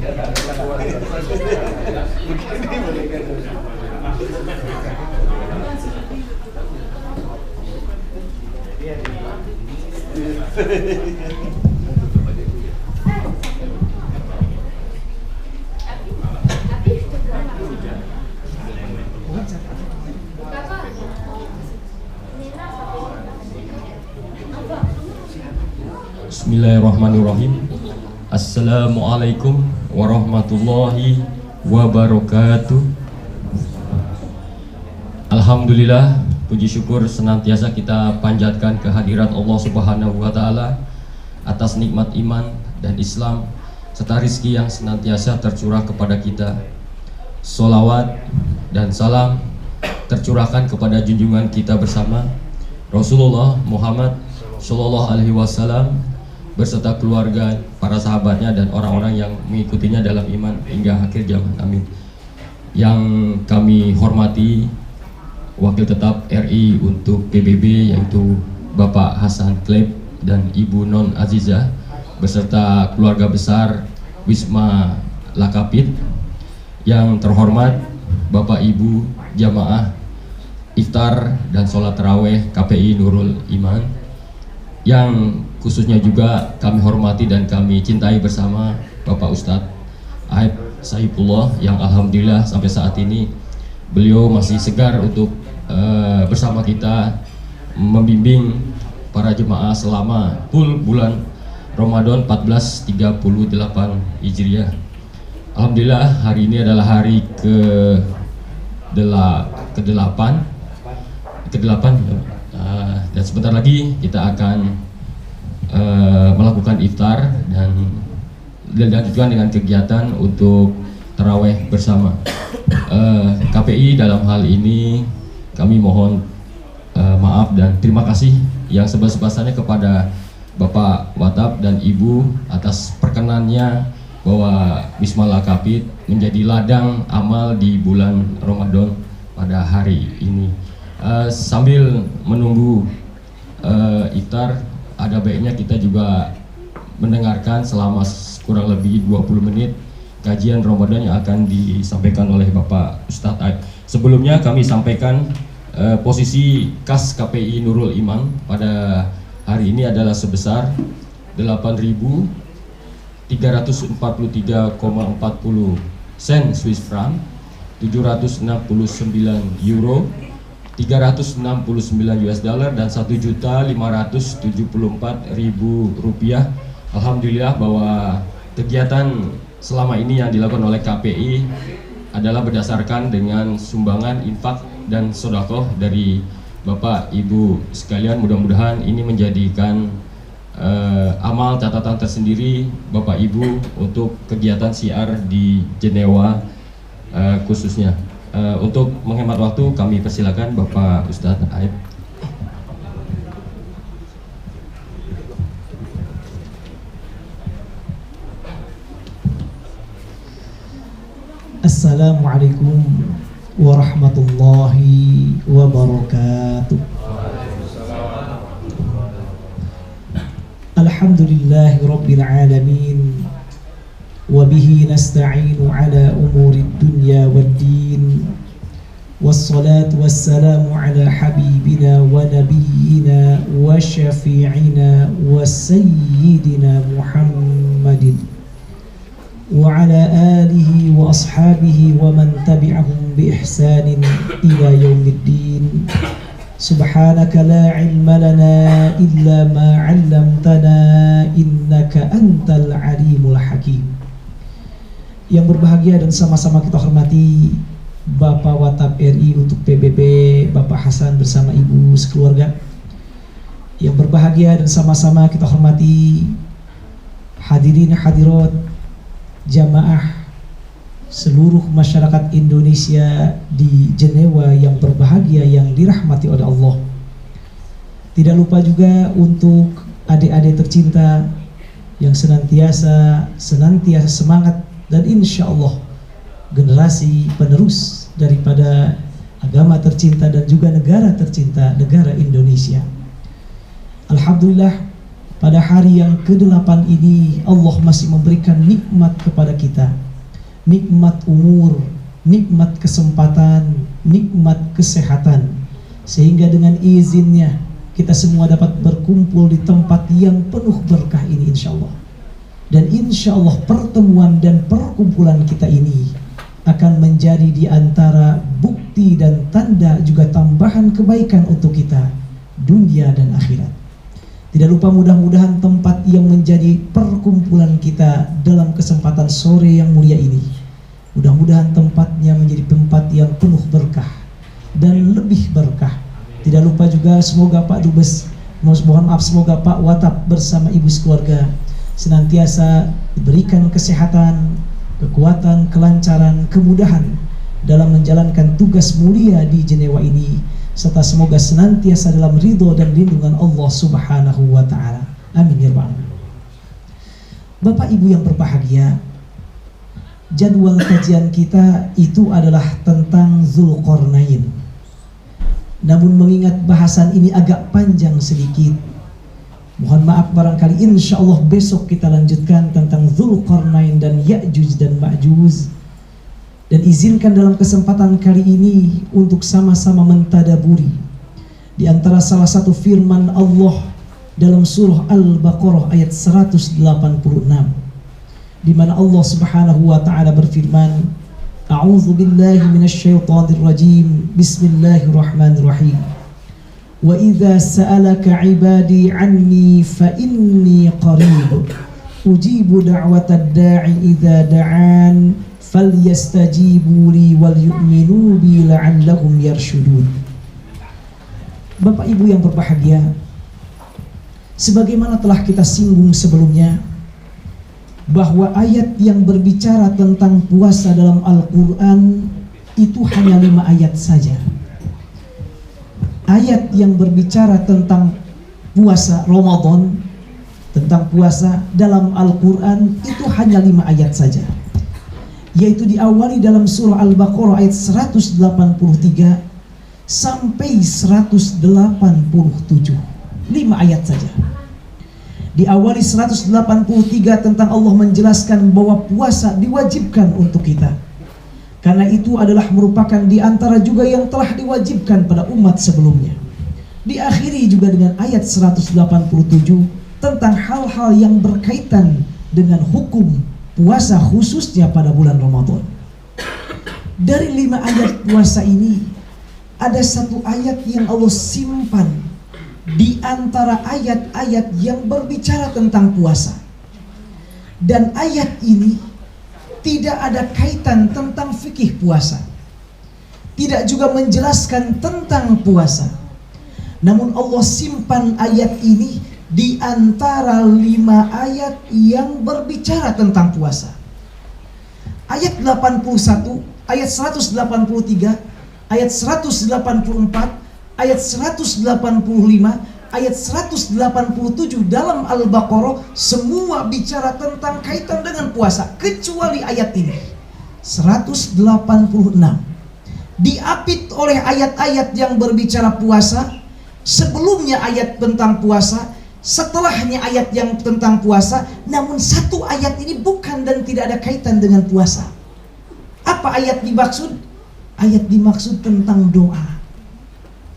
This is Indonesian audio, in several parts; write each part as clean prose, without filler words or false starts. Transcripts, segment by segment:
Bismillahirrahmanirrahim. Assalamualaikum warahmatullahi wabarakatuh. Alhamdulillah, puji syukur senantiasa kita panjatkan kehadirat Allah Subhanahu wa taala atas nikmat iman dan Islam serta rizki yang senantiasa tercurah kepada kita. Sholawat dan salam tercurahkan kepada junjungan kita bersama Rasulullah Muhammad Sallallahu Alaihi Wasallam berserta keluarga, para sahabatnya dan orang-orang yang mengikutinya dalam iman hingga akhir zaman. Amin. Yang kami hormati Wakil Tetap RI untuk PBB yaitu Bapak Hasan Kleb dan Ibu Non Aziza beserta keluarga besar Wisma Lakapit. Yang terhormat Bapak Ibu jamaah iftar dan sholat taraweh KPI Nurul Iman. Yang khususnya juga kami hormati dan kami cintai bersama Bapak Ustadz Aib Saifullah yang alhamdulillah sampai saat ini beliau masih segar untuk bersama kita membimbing para jemaah selama full bulan Ramadan 1438 Hijriah. Alhamdulillah hari ini adalah hari ke-8 dan sebentar lagi kita akan melakukan iftar dan dilanjutkan dengan kegiatan untuk taraweh bersama. KPI dalam hal ini kami mohon maaf dan terima kasih yang sebesar-besarnya kepada Bapak Watab dan Ibu atas perkenannya bahwa Wisma Lakapit menjadi ladang amal di bulan Ramadan pada hari ini. Sambil menunggu iftar, ada baiknya kita juga mendengarkan selama kurang lebih 20 menit kajian Ramadan yang akan disampaikan oleh Bapak Ustadz Aib. Sebelumnya kami sampaikan posisi kas KPI Nurul Iman pada hari ini adalah sebesar 8.343,40 sen Swiss franc, 769 euro, 369 US dollar dan 1.574.000 rupiah. Alhamdulillah bahwa kegiatan selama ini yang dilakukan oleh KPI adalah berdasarkan dengan sumbangan infak dan sedekah dari Bapak Ibu sekalian. Mudah-mudahan ini menjadikan amal catatan tersendiri Bapak Ibu untuk kegiatan syiar di Jenewa khususnya. Untuk menghemat waktu kami persilakan Bapak Ustadz Aib. Assalamualaikum warahmatullahi wabarakatuh. Alhamdulillahi rabbil alamin. Wabihi nasta'inu ala umuri dunya waddin. Wassalatu wassalamu ala habibina wa nabiyyina wa syafi'ina wa sayyidina Muhammadin wa ala alihi wa ashabihi wa man tabi'ahum bi ihsanin ila yaumiddin. Subhanaka la ilma lana illa ma 'allamtana innaka antal alimul hakim. Yang berbahagia dan sama-sama kita hormati Bapak Watab RI untuk PBB, Bapak Hasan bersama Ibu sekeluarga. Yang berbahagia dan sama-sama kita hormati hadirin hadirat jamaah seluruh masyarakat Indonesia di Jenewa yang berbahagia yang dirahmati oleh Allah. Tidak lupa juga untuk adik-adik tercinta yang senantiasa semangat dan insya Allah generasi penerus daripada agama tercinta dan juga negara tercinta, negara Indonesia. Alhamdulillah pada hari yang ke-8 ini Allah masih memberikan nikmat kepada kita. Nikmat umur, nikmat kesempatan, nikmat kesehatan. Sehingga dengan izinnya kita semua dapat berkumpul di tempat yang penuh berkah ini insya Allah. Dan insya Allah pertemuan dan perkumpulan kita ini akan menjadi di antara bukti dan tanda juga tambahan kebaikan untuk kita dunia dan akhirat. Tidak lupa mudah-mudahan tempat yang menjadi perkumpulan kita dalam kesempatan sore yang mulia ini, mudah-mudahan tempatnya menjadi tempat yang penuh berkah dan lebih berkah. Tidak lupa juga semoga Pak Dubes, mohon maaf, semoga Pak Watap bersama ibu sekeluarga senantiasa diberikan kesehatan, kekuatan, kelancaran, kemudahan dalam menjalankan tugas mulia di Jenewa ini, serta semoga senantiasa dalam ridho dan lindungan Allah Subhanahu wa ta'ala. Amin ya rabbal alamin. Bapak Ibu yang berbahagia, jadwal kajian kita itu adalah tentang Dzulqarnain. Namun mengingat bahasan ini agak panjang sedikit, mohon maaf barangkali insya Allah besok kita lanjutkan tentang Dzulqarnain dan Ya'juj dan Ma'juj. Dan izinkan dalam kesempatan kali ini untuk sama-sama mentadaburi di antara salah satu firman Allah dalam surah Al-Baqarah ayat 186, di mana Allah Subhanahu wa taala berfirman, A'udzu billahi minasyaitonir rajim. Bismillahirrahmanirrahim. Wa idza sa'alaka 'ibadi 'anni fa inni qarib. Ujibu da'watad da'i idza da'an. Falyastajibu li wal yu'minu bi la'allahum yarshudun. Bapak Ibu yang berbahagia, sebagaimana telah kita singgung sebelumnya, bahwa ayat yang berbicara tentang puasa dalam Al-Quran itu hanya 5 ayat saja. Ayat yang berbicara tentang puasa Ramadan, tentang puasa dalam Al-Quran itu hanya 5 ayat saja, yaitu diawali dalam surah Al-Baqarah ayat 183 sampai 187. 5 ayat saja. Diawali 183 tentang Allah menjelaskan bahwa puasa diwajibkan untuk kita, karena itu adalah merupakan di antara juga yang telah diwajibkan pada umat sebelumnya. Diakhiri juga dengan ayat 187 tentang hal-hal yang berkaitan dengan hukum puasa khususnya pada bulan Ramadan. Dari 5 ayat puasa ini, ada 1 ayat yang Allah simpan di antara ayat-ayat yang berbicara tentang puasa. Dan ayat ini tidak ada kaitan tentang fikih puasa, tidak juga menjelaskan tentang puasa. Namun Allah simpan ayat ini di antara 5 ayat yang berbicara tentang puasa. Ayat 81, ayat 183, ayat 184, ayat 185, ayat 187 dalam Al-Baqarah semua bicara tentang kaitan dengan puasa, kecuali ayat ini 186 diapit oleh ayat-ayat yang berbicara puasa. Sebelumnya ayat tentang puasa, setelahnya ayat yang tentang puasa, namun 1 ayat ini bukan dan tidak ada kaitan dengan puasa. Apa ayat dimaksud? Ayat dimaksud tentang doa.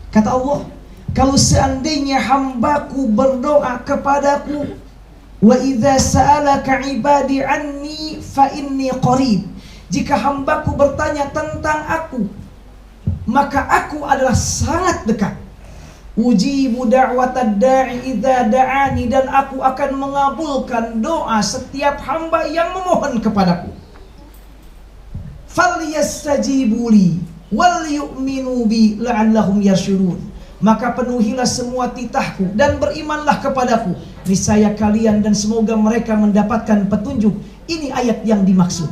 Kata Allah, kalau seandainya hambaku berdoa kepadaku, wa idza sa'alaka ibadi anni fa inni qarib. Jika hambaku bertanya tentang aku, maka aku adalah sangat dekat. Ujibu da'watad da'i idza da'ani, dan aku akan mengabulkan doa setiap hamba yang memohon kepadaku. Falyastajibu li wal yu'minu bi la'allahum yarshudun. Maka penuhilah semua titahku dan berimanlah kepadaku, niscaya kalian dan semoga mereka mendapatkan petunjuk. Ini ayat yang dimaksud.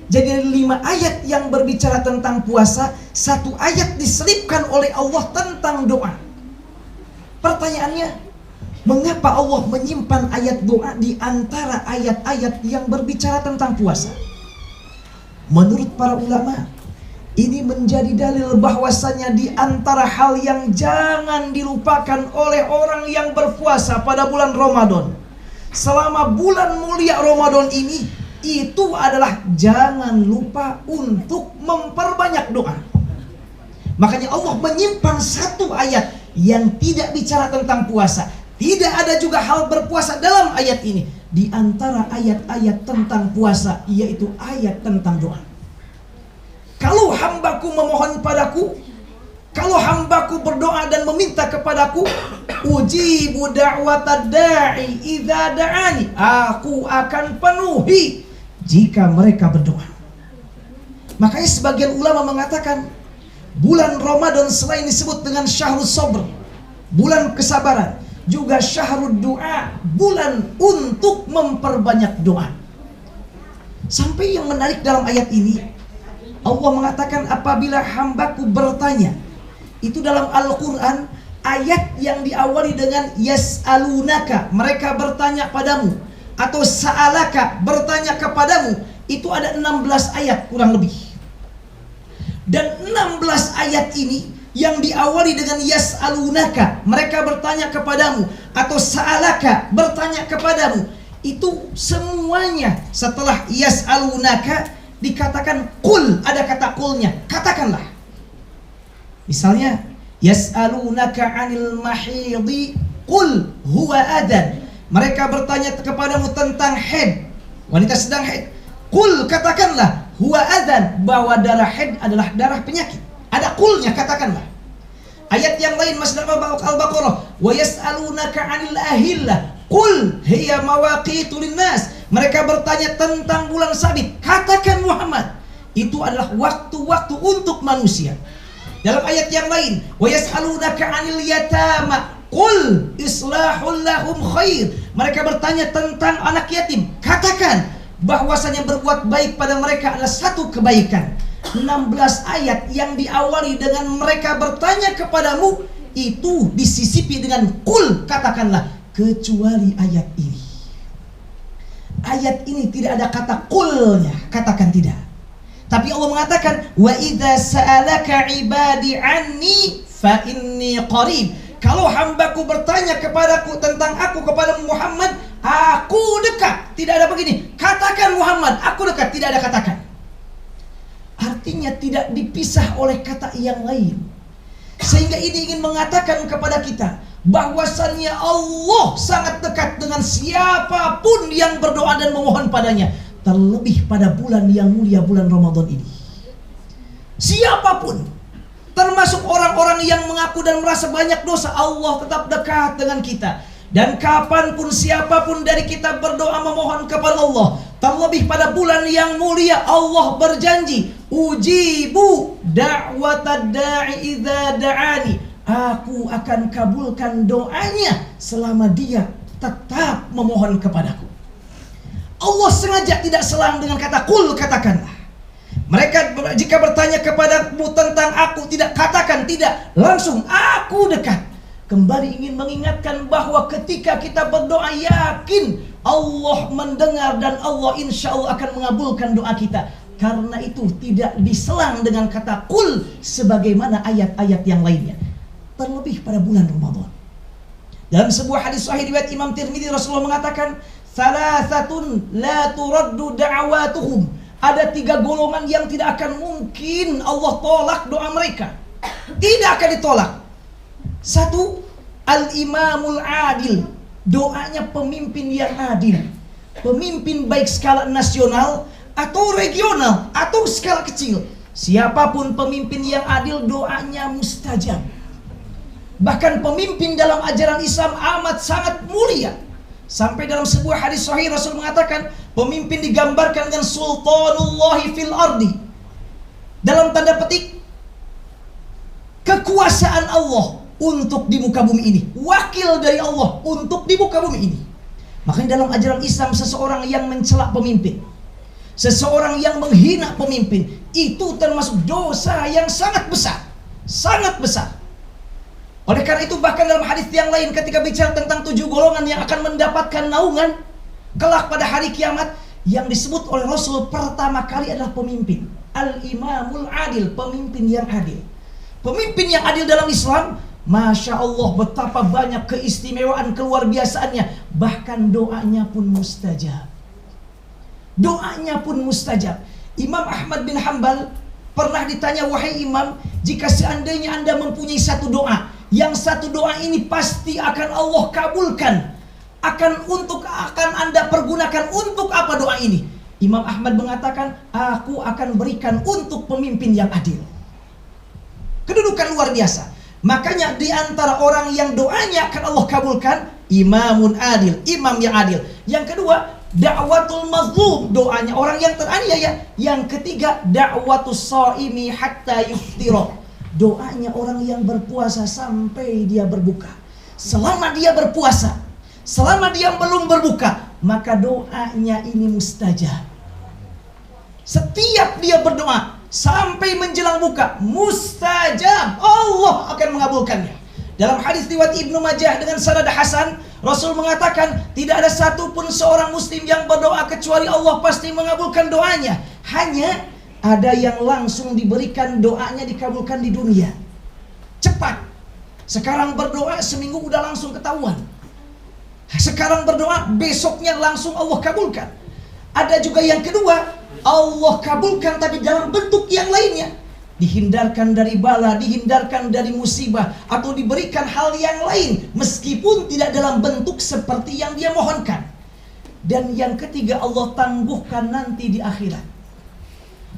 Jadi 5 ayat yang berbicara tentang puasa, 1 ayat diselipkan oleh Allah tentang doa. Pertanyaannya, mengapa Allah menyimpan ayat doa di antara ayat-ayat yang berbicara tentang puasa? Menurut para ulama, Ini menjadi dalil bahwasanya di antara hal yang jangan dilupakan oleh orang yang berpuasa pada bulan Ramadan, selama bulan mulia Ramadan ini, itu adalah jangan lupa untuk memperbanyak doa. Makanya Allah menyimpan satu ayat yang tidak bicara tentang puasa. Tidak ada juga hal berpuasa dalam ayat ini. Di antara ayat-ayat tentang puasa, yaitu ayat tentang doa. Kalau hambaku memohon padaku, kalau hambaku berdoa dan meminta kepadaku, ujibu da'watad da'i idza da'ani, aku akan penuhi jika mereka berdoa. Makanya sebagian ulama mengatakan bulan Ramadan selain disebut dengan syahrus sabr, bulan kesabaran, juga syahrud doa, bulan untuk memperbanyak doa. Sampai yang menarik dalam ayat ini, Allah mengatakan apabila hambaku bertanya. Itu dalam Al-Quran ayat yang diawali dengan yas'alunaka, mereka bertanya padamu, atau sa'alaka, bertanya kepadamu. Itu ada 16 ayat kurang lebih. Dan 16 ayat ini yang diawali dengan yas'alunaka, mereka bertanya kepadamu, atau sa'alaka, bertanya kepadamu, itu semuanya setelah yas'alunaka dikatakan kul, ada kata kulnya, katakanlah. Misalnya yas'alunaka 'anil mahidhi qul huwa adan, mereka bertanya kepadamu tentang haid, wanita sedang haid, qul, katakanlah, huwa adan, bahwa darah haid adalah darah penyakit. Ada kulnya, katakanlah. Ayat yang lain masih dalam Al-Baqarah, wa yas'alunaka 'anil ahillah qul hiya mawaqitu linnas, mereka bertanya tentang bulan sabit, katakan Muhammad, itu adalah waktu-waktu untuk manusia. Dalam ayat yang lain, wa yas'alunaka 'anil yatama qul islahul lahum khair, mereka bertanya tentang anak yatim, katakan bahwasanya berbuat baik pada mereka adalah satu kebaikan. 16 ayat yang diawali dengan mereka bertanya kepadamu, itu disisipi dengan qul, katakanlah, kecuali ayat ini. Ayat ini tidak ada kata qulnya, katakan tidak. Tapi Allah mengatakan wa idza sa'alaka ibadi anni fa inni qarib, kalau hambaku bertanya kepadaku tentang aku, kepada Muhammad, aku dekat. Tidak ada begini, katakan Muhammad, aku dekat, tidak ada katakan. Artinya tidak dipisah oleh kata yang lain. Sehingga ini ingin mengatakan kepada kita bahwasannya Allah sangat dekat dengan siapapun yang berdoa dan memohon padanya, terlebih pada bulan yang mulia, bulan Ramadan ini. Siapapun, termasuk orang-orang yang mengaku dan merasa banyak dosa, Allah tetap dekat dengan kita. Dan kapanpun siapapun dari kita berdoa memohon kepada Allah, terlebih pada bulan yang mulia, Allah berjanji, ujibu da'watad da'i idza da'ani, aku akan kabulkan doanya selama dia tetap memohon kepadaku. Allah sengaja tidak selang dengan kata kul, katakanlah. Mereka jika bertanya kepadamu tentang aku, tidak katakan tidak, langsung aku dekat. Kembali ingin mengingatkan bahwa ketika kita berdoa, yakin Allah mendengar dan Allah insya Allah akan mengabulkan doa kita. Karena itu tidak diselang dengan kata kul sebagaimana ayat-ayat yang lainnya. Terlebih pada bulan Ramadan. Dalam sebuah hadis sahih riwayat Imam Tirmidzi, Rasulullah mengatakan, "Salasatun la turaddu da'awatuhum." Ada 3 golongan yang tidak akan mungkin Allah tolak doa mereka. Tidak akan ditolak. 1, al-imamul adil, doanya pemimpin yang adil. Pemimpin baik skala nasional atau regional atau skala kecil. Siapapun pemimpin yang adil, doanya mustajab. Bahkan pemimpin dalam ajaran Islam amat sangat mulia. Sampai dalam sebuah hadis sahih Rasul mengatakan, pemimpin digambarkan dengan sultanullahi fil ardi. Dalam tanda petik, kekuasaan Allah untuk di muka bumi ini. Wakil dari Allah untuk di muka bumi ini. Makanya dalam ajaran Islam, seseorang yang mencela pemimpin, seseorang yang menghina pemimpin, itu termasuk dosa yang sangat besar. Sangat besar. Oleh karena itu bahkan dalam hadis yang lain ketika bicara tentang 7 golongan yang akan mendapatkan naungan kelak pada hari kiamat, yang disebut oleh Rasul pertama kali adalah pemimpin. al-imamul adil, pemimpin yang adil. Pemimpin yang adil dalam Islam, Masya Allah, betapa banyak keistimewaan keluar biasaannya. Bahkan doanya pun mustajab. Doanya pun mustajab. Imam Ahmad bin Hanbal pernah ditanya, wahai Imam, jika seandainya Anda mempunyai satu doa, yang satu doa ini pasti akan Allah kabulkan, akan Anda pergunakan untuk apa doa ini? Imam Ahmad mengatakan, aku akan berikan untuk pemimpin yang adil. Kedudukan luar biasa. Makanya di antara orang yang doanya akan Allah kabulkan, imamun adil, imam yang adil. Yang kedua, da'watul mazlum, doanya orang yang teraniaya. Yang ketiga, da'watus shaimi hatta yuftira, doanya orang yang berpuasa sampai dia berbuka. Selama dia berpuasa, selama dia belum berbuka, maka doanya ini mustajab. Setiap dia berdoa sampai menjelang buka, mustajab, Allah akan mengabulkannya. Dalam hadis riwayat Ibnu Majah dengan sanad hasan, Rasul mengatakan, tidak ada satupun seorang muslim yang berdoa kecuali Allah pasti mengabulkan doanya. Hanya ada yang langsung diberikan doanya dikabulkan di dunia, cepat. Sekarang berdoa seminggu udah langsung ketahuan. Sekarang berdoa besoknya langsung Allah kabulkan. Ada juga yang kedua, Allah kabulkan tapi dalam bentuk yang lainnya. Dihindarkan dari bala, dihindarkan dari musibah, atau diberikan hal yang lain meskipun tidak dalam bentuk seperti yang dia mohonkan. Dan yang ketiga, Allah tangguhkan nanti di akhirat.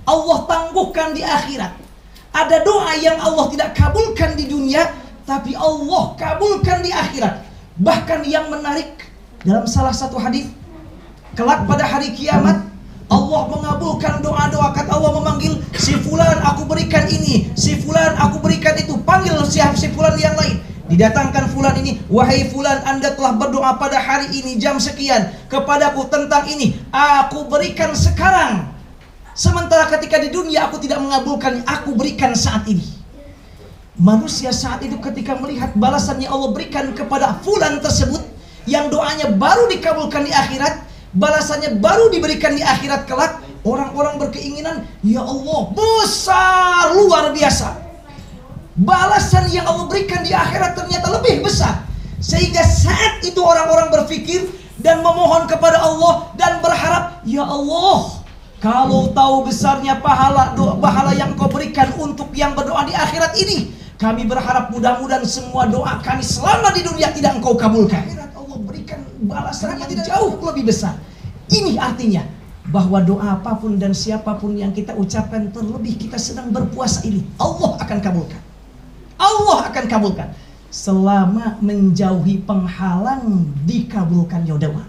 Allah tangguhkan di akhirat. Ada doa yang Allah tidak kabulkan di dunia, tapi Allah kabulkan di akhirat. Bahkan yang menarik, dalam salah satu hadis, kelak pada hari kiamat, Allah mengabulkan doa-doa. Kata Allah memanggil, si fulan aku berikan ini, si fulan aku berikan itu. Panggil si fulan yang lain. Didatangkan fulan ini, wahai fulan, Anda telah berdoa pada hari ini jam sekian kepadaku tentang ini, aku berikan sekarang. Sementara ketika di dunia aku tidak mengabulkan, aku berikan saat ini. Manusia saat itu ketika melihat balasan yang Allah berikan kepada fulan tersebut, yang doanya baru dikabulkan di akhirat, balasannya baru diberikan di akhirat kelak, orang-orang berkeinginan, ya Allah, besar, luar biasa. Balasan yang Allah berikan di akhirat ternyata lebih besar. Sehingga saat itu orang-orang berpikir dan memohon kepada Allah dan berharap, ya Allah, kalau tahu besarnya pahala yang Kau berikan untuk yang berdoa di akhirat ini, kami berharap mudah-mudahan semua doa kami selama di dunia tidak Engkau kabulkan. Allah berikan balasan yang jauh lebih besar. Ini artinya bahwa doa apapun dan siapapun yang kita ucapkan, terlebih kita sedang berpuasa ini, Allah akan kabulkan. Allah akan kabulkan selama menjauhi penghalang dikabulkannya doa.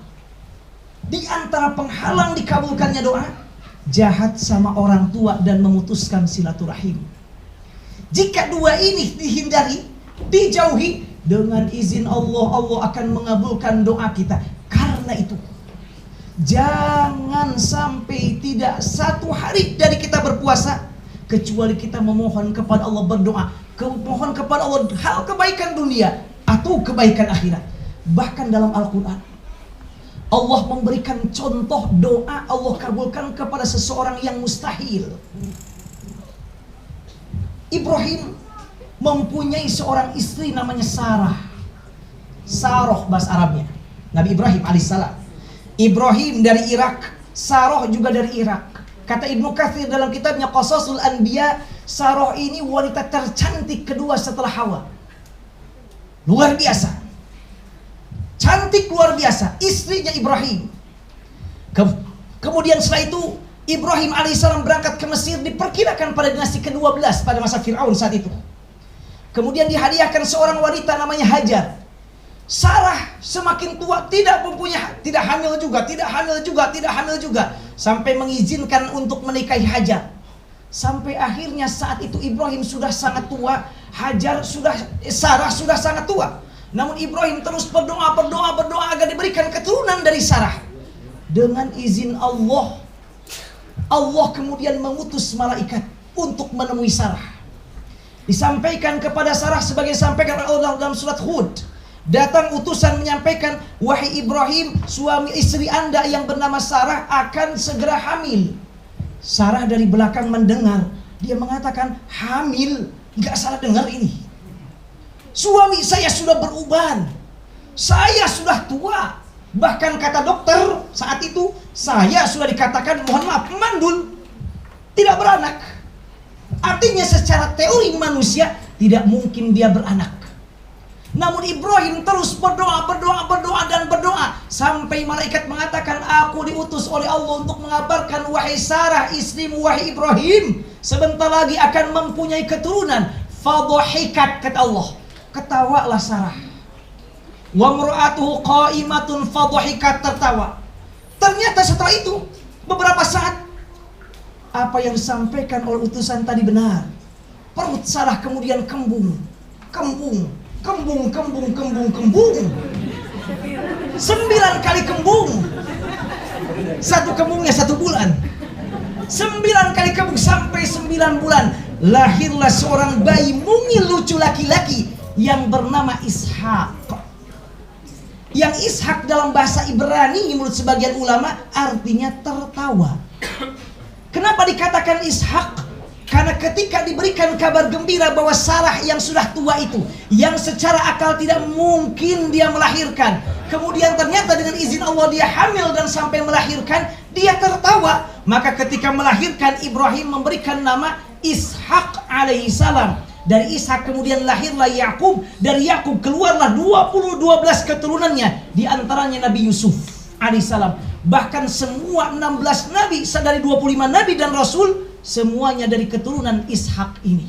Di antara penghalang dikabulkannya doa, jahat sama orang tua dan memutuskan silaturahim. Jika dua ini dihindari, dijauhi, dengan izin Allah, Allah akan mengabulkan doa kita. Karena itu, jangan sampai tidak satu hari dari kita berpuasa kecuali kita memohon kepada Allah, berdoa, memohon kepada Allah hal kebaikan dunia atau kebaikan akhirat. Bahkan dalam Al-Quran, Allah memberikan contoh doa Allah kabulkan kepada seseorang yang mustahil. Ibrahim mempunyai seorang istri namanya Sarah. Saroh bahasa Arabnya. Nabi Ibrahim alaihissalam. Ibrahim dari Irak, Saroh juga dari Irak. Kata Ibnu Katsir dalam kitabnya Qasasul Anbiya, Saroh ini wanita tercantik kedua setelah Hawa. Luar biasa. Cantik luar biasa, istrinya Ibrahim. Kemudian setelah itu Ibrahim alaihissalam berangkat ke Mesir, diperkirakan pada dinasti ke-12 pada masa Fir'aun saat itu. Kemudian dihadiahkan seorang wanita namanya Hajar. Sarah semakin tua tidak hamil juga, sampai mengizinkan untuk menikahi Hajar. Sampai akhirnya saat itu Ibrahim sudah sangat tua, Sarah sudah sangat tua. Namun Ibrahim terus berdoa agar diberikan keturunan dari Sarah. Dengan izin Allah, Allah kemudian mengutus malaikat untuk menemui Sarah. Disampaikan kepada Sarah sebagai sampaikan Allah dalam surat Hud. Datang utusan menyampaikan, wahai Ibrahim, suami istri Anda yang bernama Sarah akan segera hamil. Sarah dari belakang mendengar, dia mengatakan, hamil, nggak salah dengar ini. Suami saya sudah beruban, saya sudah tua. Bahkan kata dokter saat itu, saya sudah dikatakan, mohon maaf, mandul, tidak beranak. Artinya secara teori manusia tidak mungkin dia beranak. Namun Ibrahim terus berdoa dan berdoa sampai malaikat mengatakan, aku diutus oleh Allah untuk mengabarkan, wahai Sarah, istrimu, wahai Ibrahim, sebentar lagi akan mempunyai keturunan. Fadhahikat, kata Allah, ketawalah Sarah. Wa mra'atuhu qa'imatun fadhahikat, tertawa. Ternyata setelah itu beberapa saat, apa yang disampaikan oleh utusan tadi benar. Perut Sarah kemudian kembung. 9 kali kembung. Satu kembungnya 1 bulan. 9 kali kembung sampai 9 bulan. Lahirlah seorang bayi mungil lucu laki-laki yang bernama Ishak. Yang Ishak dalam bahasa Ibrani menurut sebagian ulama artinya tertawa. Kenapa dikatakan Ishak? Karena ketika diberikan kabar gembira bahwa Sarah yang sudah tua itu, yang secara akal tidak mungkin dia melahirkan, kemudian ternyata dengan izin Allah dia hamil dan sampai melahirkan, dia tertawa. Maka ketika melahirkan, Ibrahim memberikan nama Ishak alaihissalam. Dari Ishak kemudian lahirlah Yakub. Dari Yakub keluarlah 12 keturunannya, di antaranya Nabi Yusuf alaihissalam. Bahkan semua 16 nabi dari 25 nabi dan rasul, semuanya dari keturunan Ishak ini.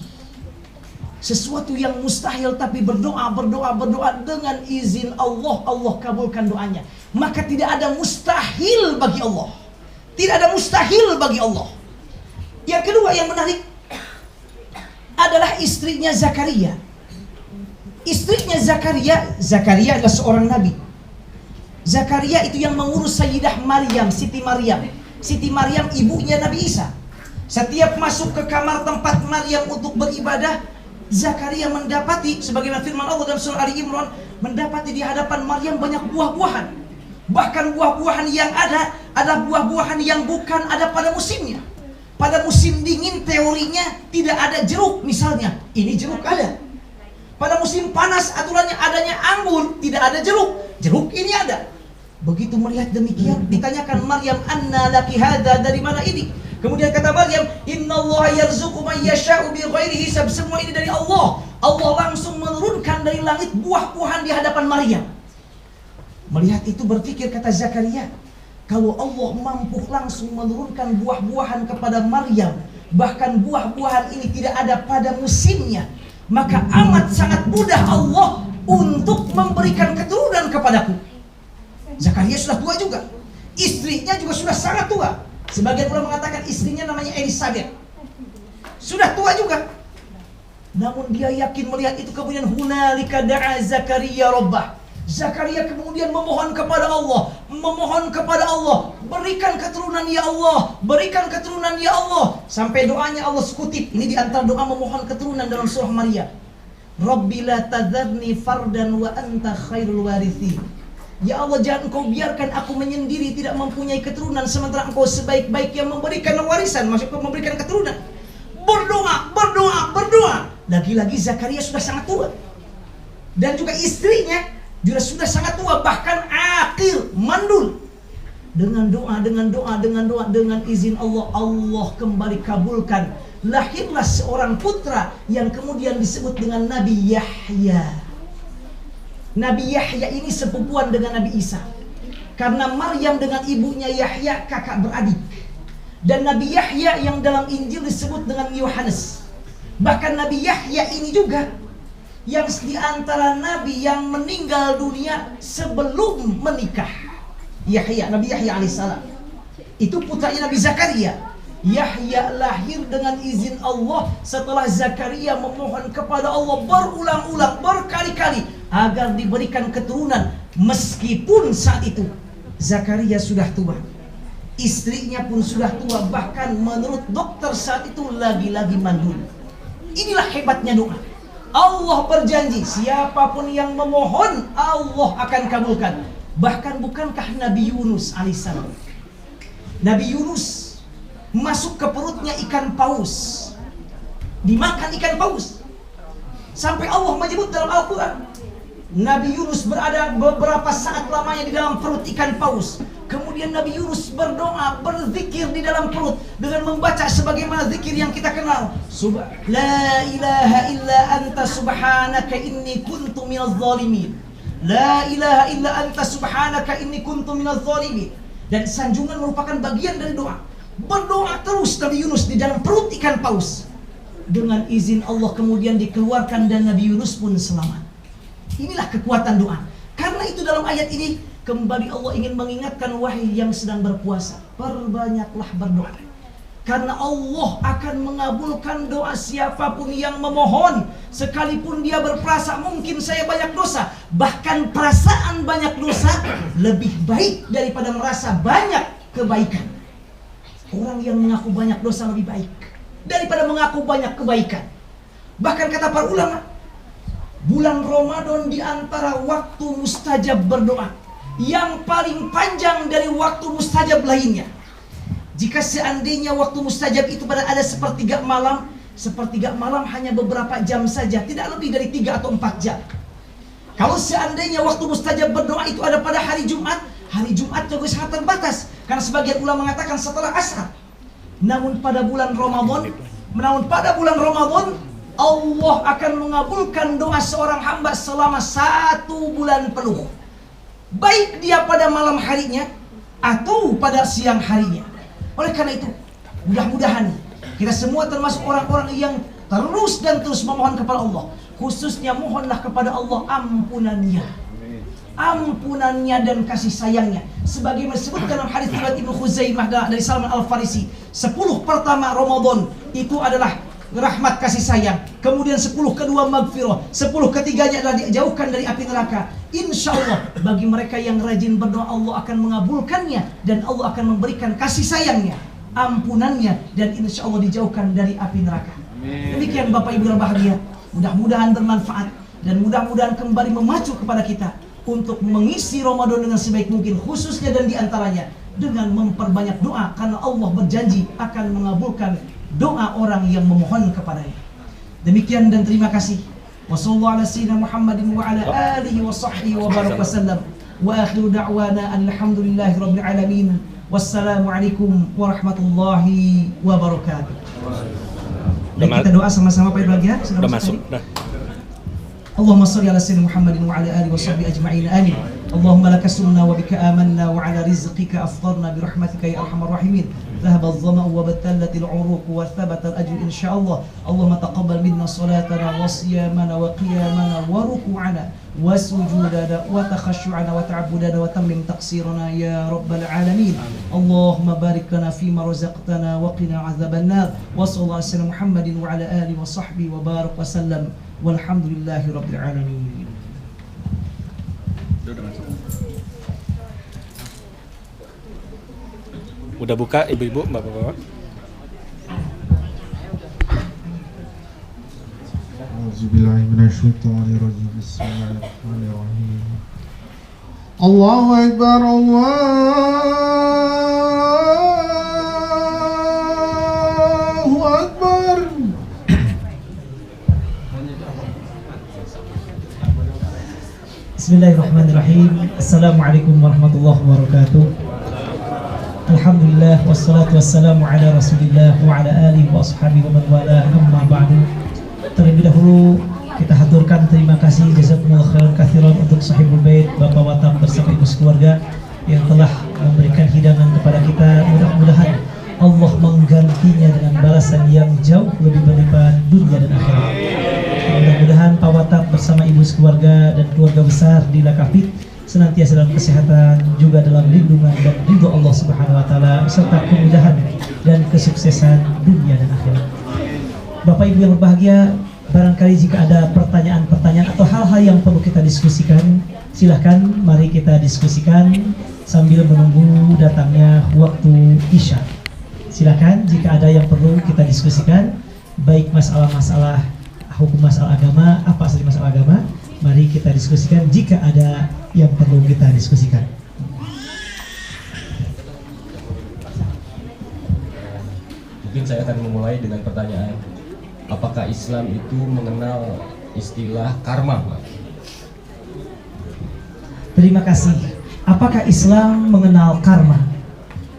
Sesuatu yang mustahil, tapi berdoa dengan izin Allah, Allah kabulkan doanya. Maka tidak ada mustahil bagi Allah. Tidak ada mustahil bagi Allah. Yang kedua yang menarik adalah istrinya Zakaria. Istrinya Zakaria adalah seorang nabi. Zakaria itu yang mengurus Sayyidah Maryam, Siti Maryam. Siti Maryam ibunya Nabi Isa. Setiap masuk ke kamar tempat Maryam untuk beribadah, Zakaria mendapati, sebagaimana firman Allah dalam surah Ali Imran, mendapati di hadapan Maryam banyak buah-buahan. Bahkan buah-buahan yang ada buah-buahan yang bukan ada pada musimnya. Pada musim dingin teorinya tidak ada jeruk misalnya, ini jeruk ada. Pada musim panas aturannya adanya anggur, tidak ada jeruk, jeruk ini ada. Begitu melihat demikian, ditanyakan Maryam, anna laki hadza, dari mana ini? Kemudian kata Maryam, innallaha yarzuqu man yasha'u bighairi hisab. Semua ini dari Allah. Allah langsung menurunkan dari langit buah-buahan di hadapan Maryam. Melihat itu berpikir, kata Zakaria, kalau Allah mampu langsung menurunkan buah-buahan kepada Maryam, bahkan buah-buahan ini tidak ada pada musimnya, maka amat sangat mudah Allah untuk memberikan keturunan kepadaku. Zakaria sudah tua juga, istrinya juga sudah sangat tua. Sebagian ulama mengatakan istrinya namanya Elisabeth, sudah tua juga. Namun dia yakin melihat itu, kemudian hunalika da'a Zakaria rabbah. Zakaria kemudian memohon kepada Allah, berikan keturunan ya Allah, berikan keturunan ya Allah. Sampai doanya Allah sekutip. Ini di antara doa memohon keturunan dalam surah Maryam. Rabbi la tadharni fardan wa anta khairul warithin. Ya Allah, jangan engkau biarkan aku menyendiri, tidak mempunyai keturunan, sementara engkau sebaik-baik yang memberikan warisan, maksudnya memberikan keturunan. Berdoa. Lagi-lagi Zakaria sudah sangat tua. Dan juga istrinya juga sudah sangat tua, bahkan akil, mandul. Dengan doa, dengan izin Allah, Allah kembali kabulkan. Lahirlah seorang putra yang kemudian disebut dengan Nabi Yahya. Nabi Yahya ini sepupuan dengan Nabi Isa. Karena Maryam dengan ibunya Yahya kakak beradik. Dan Nabi Yahya yang dalam Injil disebut dengan Yohanes. Bahkan Nabi Yahya ini juga yang di antara nabi yang meninggal dunia sebelum menikah. Nabi Yahya alaihissalam itu putranya Nabi Zakaria. Yahya lahir dengan izin Allah setelah Zakaria memohon kepada Allah berulang-ulang, berkali-kali agar diberikan keturunan. Meskipun saat itu Zakaria sudah tua, istrinya pun sudah tua, bahkan menurut dokter saat itu lagi-lagi mandul. Inilah hebatnya doa. Allah berjanji, siapapun yang memohon Allah akan kabulkan. Bahkan bukankah Nabi Yunus alaihissalam? Nabi Yunus masuk ke perutnya ikan paus, dimakan ikan paus. Sampai Allah menyebut dalam Al-Quran, Nabi Yunus berada beberapa saat lamanya di dalam perut ikan paus. Kemudian Nabi Yunus berdoa, berzikir di dalam perut dengan membaca sebagaimana zikir yang kita kenal. La ilaha illa anta subhanaka inni kuntu minaz zalimin. La ilaha illa anta subhanaka inni kuntu minaz zalimin. Dan sanjungan merupakan bagian dari doa. Berdoa terus Nabi Yunus di dalam perut ikan paus. Dengan izin Allah kemudian dikeluarkan dan Nabi Yunus pun selamat. Inilah kekuatan doa. Karena itu dalam ayat ini kembali Allah ingin mengingatkan wahai yang sedang berpuasa, perbanyaklah berdoa. Karena Allah akan mengabulkan doa siapapun yang memohon. Sekalipun dia berperasa mungkin saya banyak dosa, bahkan perasaan banyak dosa lebih baik daripada merasa banyak kebaikan. Orang yang mengaku banyak dosa lebih baik daripada mengaku banyak kebaikan. Bahkan kata para ulama, bulan Ramadan di antara waktu mustajab berdoa yang paling panjang dari waktu mustajab lainnya. Jika seandainya waktu mustajab itu pada ada sepertiga malam hanya beberapa jam saja, tidak lebih dari 3 atau 4 jam. Kalau seandainya waktu mustajab berdoa itu ada pada hari Jumat juga sangat terbatas. Karena sebagian ulama mengatakan setelah asar. Namun pada bulan Ramadan Allah akan mengabulkan doa seorang hamba selama 1 bulan penuh. Baik dia pada malam harinya atau pada siang harinya. Oleh karena itu, mudah-mudahan kita semua termasuk orang-orang yang terus memohon kepada Allah. Khususnya mohonlah kepada Allah ampunannya dan kasih sayangnya. Sebagaimana disebut dalam hadis riwayat Ibnu Khuzaimah dari Salman Al-Farisi, 10 pertama Ramadan itu adalah rahmat kasih sayang. Kemudian 10 kedua maghfirah, 10 ketiganya adalah dijauhkan dari api neraka. Insya Allah bagi mereka yang rajin berdoa Allah akan mengabulkannya dan Allah akan memberikan kasih sayangnya, ampunannya, dan insya Allah dijauhkan dari api neraka. Demikian Bapak Ibu yang bahagia, mudah-mudahan bermanfaat dan mudah-mudahan kembali memacu kepada kita untuk mengisi Ramadan dengan sebaik mungkin, khususnya dan diantaranya dengan memperbanyak doa, karena Allah berjanji akan mengabulkan doa orang yang memohon kepadanya. Demikian dan terima kasih. Wassallallahu ala sayyidina Muhammadin wa ala alihi wa sahbihi wa baraka wasallam. Wa akhiru da'wana alhamdulillahi rabbil alamin. Wassalamualaikum warahmatullahi wabarakatuh. Kita doa sama-sama Pak Ibrahim. Sudah masuk. Allahumma salli ala sayyidina Muhammadin wa ala alihi wa sahbihi ajma'in. Amin. Allahumma laka sumna wa bika amanna wa ala rizqika afdharna bi rahmatika ya arhamar rahimin. ذهب الظمأ وابتلت العروق وثبت الأجر إن شاء الله. اللهم تقبل منا صلاتنا وصيامنا وقيامنا وركوعنا وسجودنا وتخشعنا وتعبدنا وتمم تقصيرنا يا رب العالمين. اللهم بارك لنا فيما رزقتنا وقنا عذاب النار. وصلى الله على سيدنا محمد وعلى آله وصحبه وبارك وسلم والحمد لله رب العالمين. Udah buka ibu-ibu, bapak-bapak? A'udzubillahi minasyaitonirrajim. Bismillahirrahmanirrahim. Allahu Akbar, Allahu Akbar. Bismillahirrahmanirrahim. Assalamualaikum warahmatullahi wabarakatuh. Alhamdulillah wassalatu wassalamu ala Rasulillah wa ala alihi wa ashabihi wa man wala, amma ba'du. Terlebih dahulu kita haturkan terima kasih jazakumullah khairan katsiran untuk Sahibul Bait Bapak Watam bersama ibu sekeluarga yang telah memberikan hidangan kepada kita. Mudah-mudahan Allah menggantinya dengan balasan yang jauh lebih berlipat dunia dan akhirat. Mudah-mudahan Pak Watam bersama ibu sekeluarga dan keluarga besar di Lakafit senantiasa dalam kesehatan, juga dalam lindungan dan ridho Allah Subhanahu wa taala, serta kemudahan dan kesuksesan dunia dan akhirat. Bapak Ibu yang berbahagia, barangkali jika ada pertanyaan-pertanyaan atau hal-hal yang perlu kita diskusikan, silahkan mari kita diskusikan sambil menunggu datangnya waktu Isya. Silakan jika ada yang perlu kita diskusikan, baik masalah-masalah hukum, masalah agama, apa saja masalah agama, mari kita diskusikan jika ada yang perlu kita diskusikan. Mungkin saya akan memulai dengan pertanyaan, apakah Islam itu mengenal istilah karma, Pak? Terima kasih. Apakah Islam mengenal karma?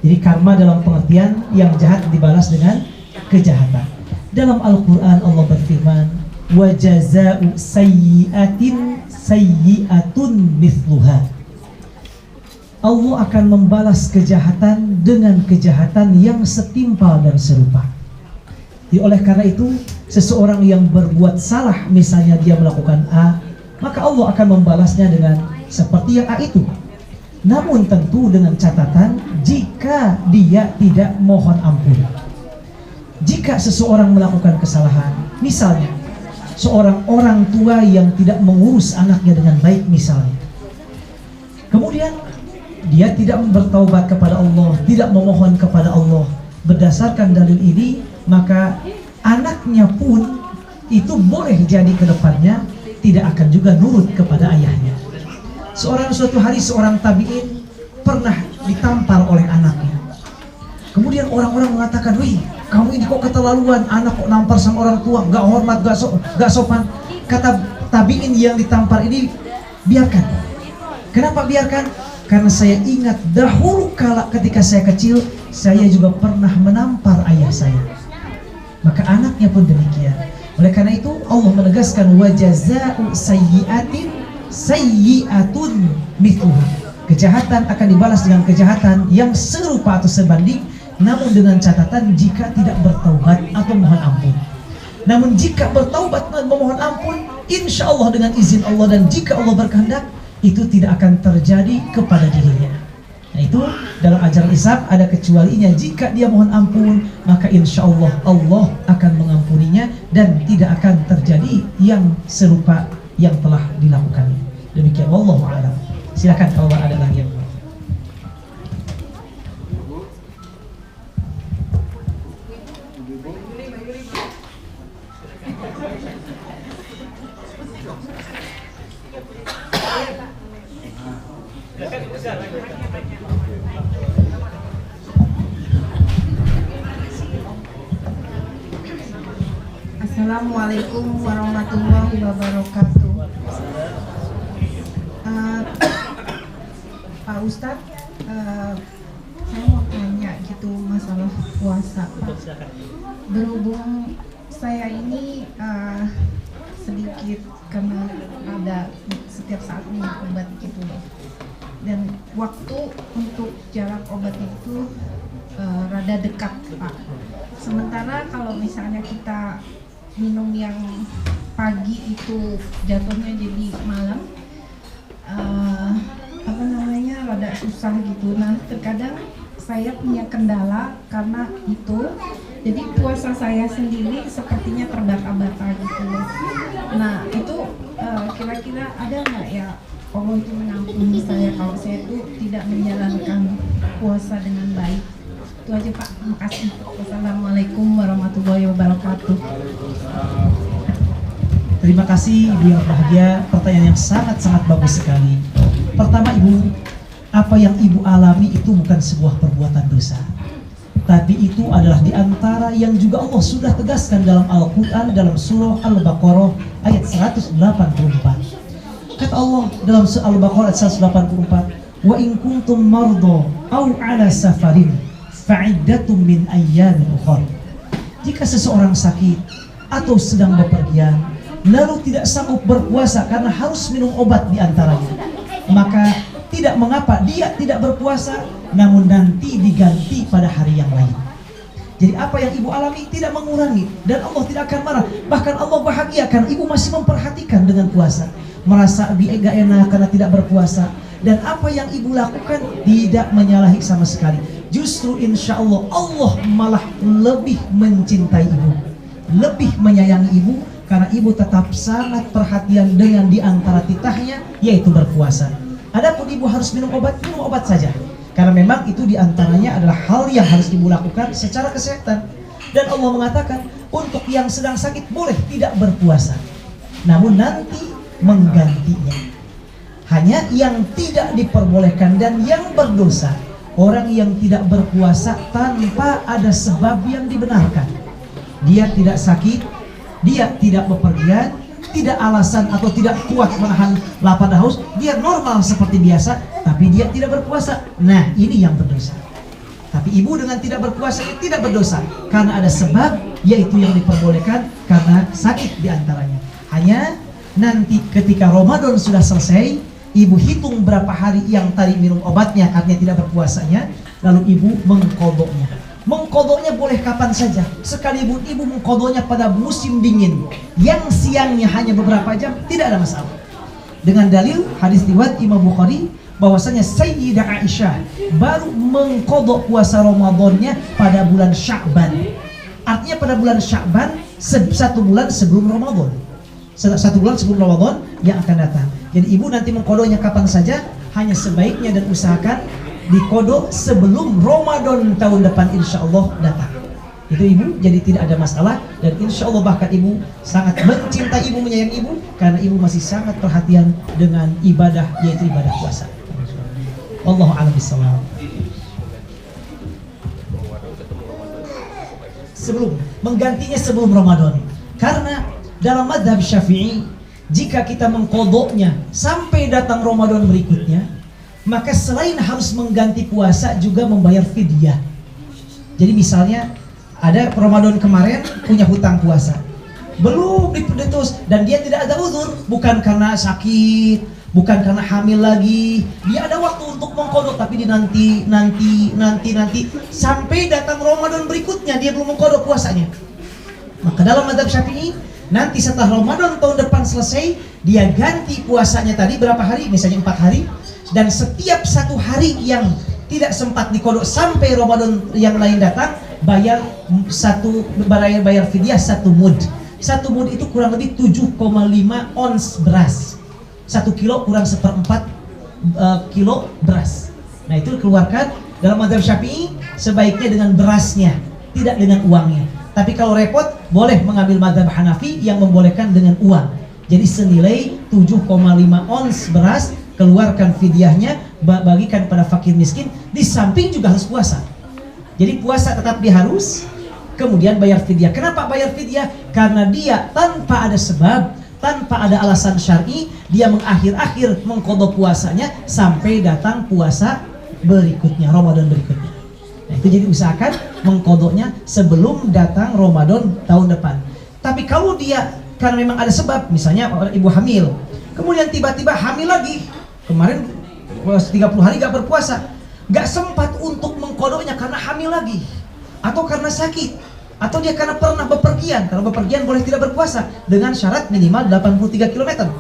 Jadi karma dalam pengertian yang jahat dibalas dengan kejahatan. Dalam Al-Quran Allah berfirman, wa jaza'u sayyi'atin sayyi'atun mithluha. Allah akan membalas kejahatan dengan kejahatan yang setimpal dan serupa. Jadi oleh karena itu, seseorang yang berbuat salah, misalnya dia melakukan A, maka Allah akan membalasnya dengan seperti yang A itu. Namun tentu dengan catatan, jika dia tidak mohon ampun. Jika seseorang melakukan kesalahan, misalnya seorang orang tua yang tidak mengurus anaknya dengan baik misalnya, kemudian dia tidak bertaubat kepada Allah, tidak memohon kepada Allah, berdasarkan dalil ini, maka anaknya pun itu boleh jadi ke depannya tidak akan juga nurut kepada ayahnya. Suatu hari seorang tabi'in pernah ditampar oleh anaknya. Kemudian orang-orang mengatakan, wih, kamu ini kok keterlaluan, anak kok nampar sama orang tua, gak hormat, gak sopan. Kata tabi'in yang ditampar ini, biarkan. Kenapa biarkan? Karena saya ingat dahulu kala ketika saya kecil, saya juga pernah menampar ayah saya. Maka anaknya pun demikian. Oleh karena itu Allah menegaskan wa jazaa'u sayyi'atin sayyi'atun mithluha. Kejahatan akan dibalas dengan kejahatan yang serupa atau sebanding, namun dengan catatan jika tidak bertaubat atau mohon ampun. Namun jika bertaubat dan memohon ampun, insya Allah dengan izin Allah dan jika Allah berkehendak, itu tidak akan terjadi kepada dirinya. Nah itu dalam ajaran Islam ada kecualinya. Jika dia mohon ampun, maka insya Allah Allah akan mengampuninya dan tidak akan terjadi yang serupa yang telah dilakukannya. Demikian, wallahu a'lam. Silakan kalau ada lagi yang mau. Assalamualaikum warahmatullahi wabarakatuh. Pak Ustadz, saya mau tanya gitu masalah puasa, Pak. Berhubung saya ini sedikit karena ada setiap saat minum obat gitu loh, dan waktu untuk jarak obat itu rada dekat, Pak. Sementara kalau misalnya kita minum yang pagi itu jatuhnya jadi malam, rada susah gitu. Nah terkadang saya punya kendala karena itu, jadi puasa saya sendiri sepertinya terbata-bata gitu. Nah itu kira-kira ada nggak ya Allah itu mengampuni saya kalau saya itu tidak menjalankan puasa dengan baik? Itu aja Pak, terima kasih. Wassalamualaikum warahmatullahi wabarakatuh. Terima kasih Ibu yang bahagia, pertanyaan yang sangat-sangat bagus sekali. Pertama Ibu, apa yang Ibu alami itu bukan sebuah perbuatan dosa, tapi itu adalah diantara yang juga Allah sudah tegaskan dalam Al-Quran, dalam surah Al-Baqarah ayat 184. Kata Allah dalam surah Al-Baqarah ayat 184, wa in kuntum mardo aw ala safarin fa'iddatum min ayyamin ukhra. Jika seseorang sakit atau sedang bepergian lalu tidak sanggup berpuasa karena harus minum obat diantaranya, maka tidak mengapa dia tidak berpuasa, namun nanti diganti pada hari yang lain. Jadi apa yang Ibu alami tidak mengurangi dan Allah tidak akan marah. Bahkan Allah bahagia karena Ibu masih memperhatikan dengan puasa, merasa gak enak karena tidak berpuasa, dan apa yang Ibu lakukan tidak menyalahi sama sekali. Justru insya Allah Allah malah lebih mencintai Ibu, lebih menyayangi Ibu, karena Ibu tetap sangat perhatian dengan diantara titahnya, yaitu berpuasa. Adapun Ibu harus minum obat saja, karena memang itu diantaranya adalah hal yang harus Ibu lakukan secara kesehatan. Dan Allah mengatakan untuk yang sedang sakit boleh tidak berpuasa, namun nanti menggantinya. Hanya yang tidak diperbolehkan dan yang berdosa orang yang tidak berpuasa tanpa ada sebab yang dibenarkan. Dia tidak sakit, dia tidak bepergian, tidak alasan atau tidak kuat menahan lapar dan haus, dia normal seperti biasa, tapi dia tidak berpuasa. Nah, ini yang berdosa. Tapi ibu dengan tidak berpuasa itu tidak berdosa, karena ada sebab, yaitu yang diperbolehkan karena sakit diantaranya. Hanya nanti ketika Ramadan sudah selesai, ibu hitung berapa hari yang tadi minum obatnya, artinya tidak berpuasanya, lalu ibu mengkodoknya. Mengkodoknya boleh kapan saja, sekalipun ibu mengkodoknya pada musim dingin yang siangnya hanya beberapa jam, tidak ada masalah. Dengan dalil hadis riwayat Imam Bukhari bahwasanya Sayyidah Aisyah baru mengkodok puasa Ramadannya pada bulan Sya'ban. Artinya pada bulan Sya'ban, satu bulan sebelum Ramadan. Satu bulan sebelum Ramadan yang akan datang. Jadi ibu nanti mengkodoknya kapan saja, hanya sebaiknya dan usahakan dikodok sebelum Ramadan tahun depan insya Allah datang. Itu ibu, jadi tidak ada masalah. Dan insya Allah bahkan ibu sangat mencintai ibu, menyayangi ibu, karena ibu masih sangat perhatian dengan ibadah, yaitu ibadah puasa. Wallahu a'lam bishawab. Menggantinya sebelum Ramadan. Karena dalam mazhab Syafi'i, jika kita mengkodoknya sampai datang Ramadan berikutnya, maka selain harus mengganti puasa juga membayar fidyah. Jadi misalnya ada Ramadan kemarin punya hutang puasa, belum diputus, dan dia tidak ada uzur, bukan karena sakit, bukan karena hamil lagi, dia ada waktu untuk mengkodok, tapi dinanti sampai datang Ramadan berikutnya dia belum mengkodok puasanya. Maka dalam mazhab Syafi'i, nanti setelah Ramadan tahun depan selesai, dia ganti puasanya tadi berapa hari, misalnya 4 hari, dan setiap 1 hari yang tidak sempat dikodok sampai Ramadan yang lain datang, bayar fidyah 1 mud. 1 mud itu kurang lebih 7,5 ons beras. 1 kilo kurang 1/4 kilo beras. Nah, itu dikeluarkan dalam mazhab Syafi'i sebaiknya dengan berasnya, tidak dengan uangnya. Tapi kalau repot, boleh mengambil mazhab Hanafi yang membolehkan dengan uang. Jadi senilai 7,5 ons beras, keluarkan fidyahnya, bagikan pada fakir miskin, di samping juga harus puasa. Jadi puasa tetap dia harus, kemudian bayar fidyah. Kenapa bayar fidyah? Karena dia tanpa ada sebab, tanpa ada alasan syar'i, dia mengakhir-akhir mengqadha puasanya sampai datang puasa berikutnya, Ramadan berikutnya. Nah, itu jadi usahakan mengqadhanya sebelum datang Ramadan tahun depan. Tapi kalau dia karena memang ada sebab, misalnya ibu hamil, kemudian tiba-tiba hamil lagi, kemarin 30 hari gak berpuasa, gak sempat untuk mengqadhanya karena hamil lagi, atau karena sakit, atau dia karena pernah bepergian. Kalau bepergian boleh tidak berpuasa dengan syarat minimal 83 km.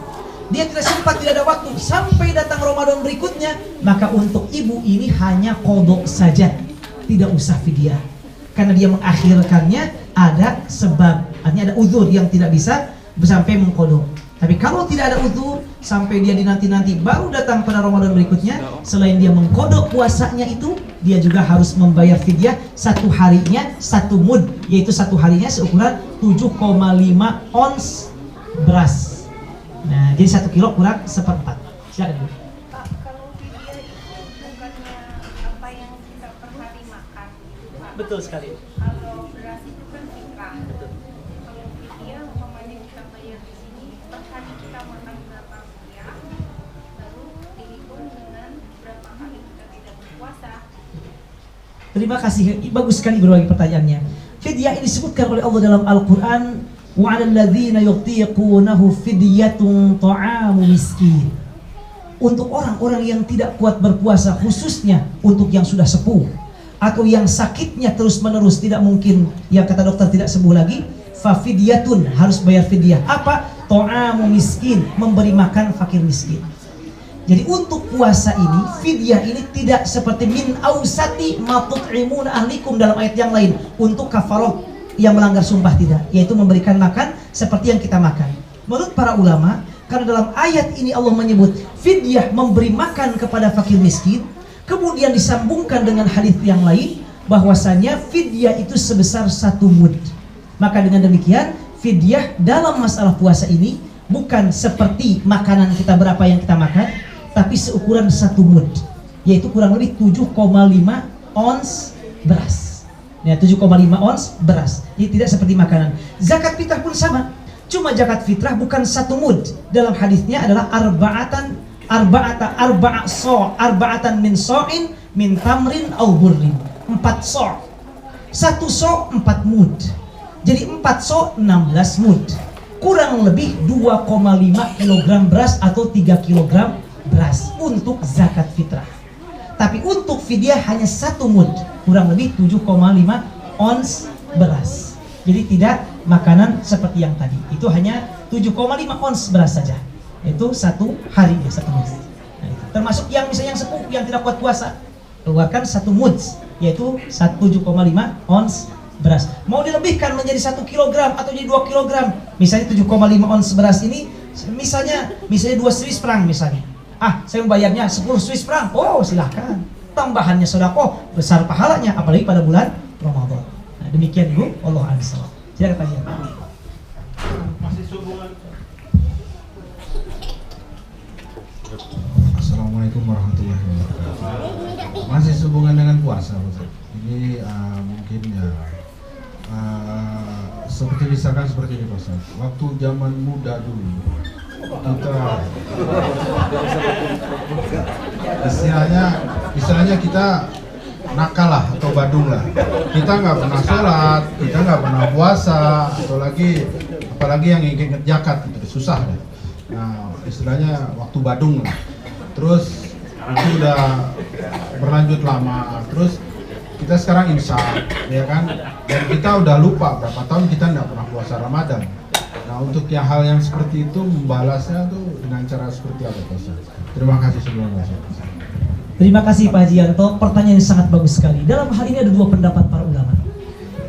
Dia tidak sempat, tidak ada waktu sampai datang Ramadan berikutnya, maka untuk ibu ini hanya qadha saja, tidak usah fidyah, karena dia mengakhirkannya ada sebab, artinya ada uzur yang tidak bisa sampai mengqadha. Tapi kalau tidak ada uzur sampai dia dinanti-nanti baru datang pada Ramadan berikutnya, selain dia mengqadha puasanya itu, dia juga harus membayar fidyah 1 harinya 1 mud, yaitu 1 harinya seukuran 7,5 ons beras. Nah, jadi 1 kilo kurang 1/4. Silakan Bu. Pak, kalau fidyah itu bukannya apa yang kita per hari makan gitu, Pak? Betul sekali. Kalau beras itu kan fitrah. Betul. Kalau fidyah umpamanya kita bayar di sini, per hari kita makan berapa rupiah, lalu dihitung dengan berapa kali kita tidak berpuasa. Terima kasih, bagus sekali berbagi pertanyaannya. Fidyah ini disebutkan oleh Allah dalam Al-Quran, wa 'alal ladzina yutiqunahu fidyatun ta'amu miskin. Untuk orang-orang yang tidak kuat berpuasa, khususnya untuk yang sudah sepuh atau yang sakitnya terus-menerus tidak mungkin, yang kata dokter tidak sembuh lagi, fa fidyatun, harus bayar fidyah. Apa? Ta'amu miskin, memberi makan fakir miskin. Jadi untuk puasa ini, fidyah ini tidak seperti min ausati ma tut'imuna ahlikum dalam ayat yang lain, untuk kafarah yang melanggar sumpah, tidak, yaitu memberikan makan seperti yang kita makan. Menurut para ulama, karena dalam ayat ini Allah menyebut fidyah memberi makan kepada fakir miskin, kemudian disambungkan dengan hadis yang lain bahwasanya fidyah itu sebesar 1 mud. Maka dengan demikian, fidyah dalam masalah puasa ini bukan seperti makanan kita berapa yang kita makan, tapi seukuran 1 mud. yaitu kurang lebih 7,5 ons beras. Ya, 7,5 ons beras. Ini tidak seperti makanan. Zakat fitrah pun sama. Cuma zakat fitrah bukan 1 mud. Dalam hadisnya adalah arba'atan min so'in min tamrin au burrin. 4 so'. 1 so' 4 mud. Jadi 4 so' 16 mud. Kurang lebih 2,5 kg beras atau 3 kg beras untuk zakat fitrah. Tapi untuk fidyah hanya 1 mud, kurang lebih 7,5 ons beras. Jadi tidak makanan seperti yang tadi. Itu hanya 7,5 ons beras saja. Itu 1 hari ya, 1 mud. Nah, itu. Termasuk yang misalnya yang sepuh yang tidak kuat puasa, keluarkan 1 mud, yaitu 7,5 ons beras. Mau dilebihkan menjadi 1 kg atau jadi 2 kg, misalnya 7,5 ons beras ini, misalnya 2 Swiss franc misalnya. Saya membayarnya 10 Swiss franc. Oh, silahkan. Tambahannya sedekah, besar pahalanya, apalagi pada bulan Ramadan. Nah, demikian Ibu, Allah a'lam. Silakan tanya. Assalamualaikum warahmatullahi wabarakatuh. Masih sehubungan dengan puasa, Ustaz. Ini mungkin ya seperti misalkan seperti ini, Ustaz. Waktu zaman muda dulu kita istilahnya kita nakal lah atau badung lah. Kita nggak pernah sholat, kita nggak pernah puasa, apalagi yang ingin zakat gitu, susah deh. Nah, istilahnya waktu badung lah. Terus itu udah berlanjut lama. Terus kita sekarang imsak, ya kan? Dan kita udah lupa berapa tahun kita nggak pernah puasa Ramadan. Nah, untuk hal yang seperti itu membalasnya tuh dengan cara seperti apa, Pak? Terima kasih sebelumnya. Terima kasih Pak Hajianto, pertanyaan yang sangat bagus sekali. Dalam hal ini ada 2 pendapat para ulama.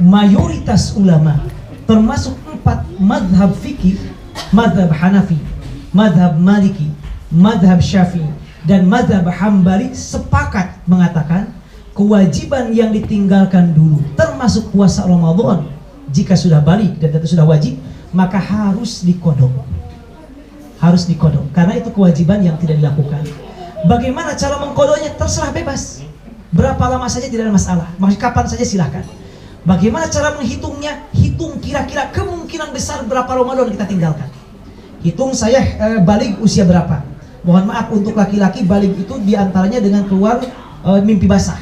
Mayoritas ulama, termasuk 4 madhab fikih, madhab Hanafi, madhab Maliki, madhab Syafi'i, dan madhab Hambali sepakat mengatakan kewajiban yang ditinggalkan dulu, termasuk puasa Ramadan, jika sudah balik dan tentu sudah wajib, maka harus dikodok. Harus dikodok, karena itu kewajiban yang tidak dilakukan. Bagaimana cara mengkodoknya? Terserah, bebas. Berapa lama saja tidak ada masalah. Maksudnya kapan saja silahkan. Bagaimana cara menghitungnya? Hitung kira-kira kemungkinan besar berapa Ramadan kita tinggalkan. Hitung saya balik usia berapa. Mohon maaf, untuk laki-laki balik itu diantaranya dengan keluar mimpi basah.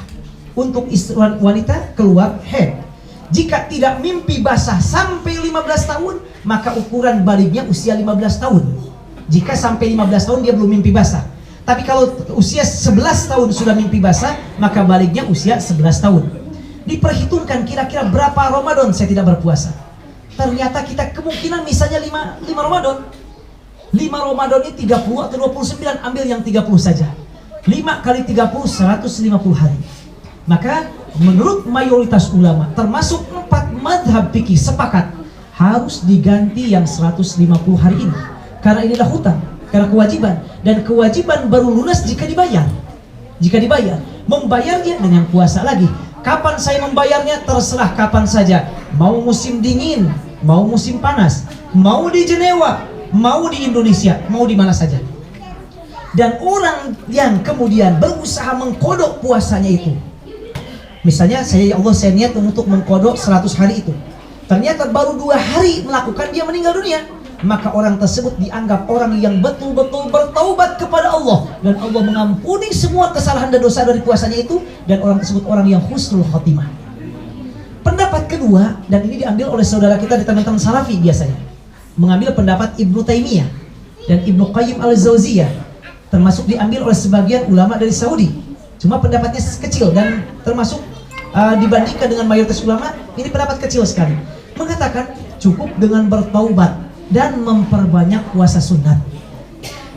Untuk istri wanita keluar haid. Jika tidak mimpi basah sampai 15 tahun, maka ukuran baliknya usia 15 tahun. Jika sampai 15 tahun dia belum mimpi basah. Tapi kalau usia 11 tahun sudah mimpi basah, maka baliknya usia 11 tahun. Diperhitungkan kira-kira berapa Ramadan saya tidak berpuasa. Ternyata kita kemungkinan misalnya 5 Ramadan. 5 Ramadan ini 30 atau 29, ambil yang 30 saja. 5 kali 30, 150 hari. Maka menurut mayoritas ulama, termasuk 4 madhab fikih sepakat, harus diganti yang 150 hari ini. Karena inilah hutang, karena kewajiban. Dan kewajiban baru lunas jika dibayar. Jika dibayar, membayarnya dengan puasa lagi. Kapan saya membayarnya? Terserah kapan saja. Mau musim dingin, mau musim panas, mau di Jenewa, mau di Indonesia, mau di mana saja. Dan orang yang kemudian berusaha mengkodok puasanya itu, misalnya saya niat untuk mengkodok 100 hari itu, ternyata baru 2 hari melakukan dia meninggal dunia, maka orang tersebut dianggap orang yang betul-betul bertaubat kepada Allah, dan Allah mengampuni semua kesalahan dan dosa dari puasanya itu, dan orang tersebut orang yang husnul khotimah. Pendapat kedua, dan ini diambil oleh saudara kita di teman-teman Salafi biasanya, mengambil pendapat Ibnu Taimiyah dan Ibnu Qayyim al-Jauziyah, termasuk diambil oleh sebagian ulama dari Saudi. Cuma pendapatnya kecil dan termasuk dibandingkan dengan mayoritas ulama, ini pendapat kecil sekali. Mengatakan cukup dengan bertaubat dan memperbanyak puasa sunat.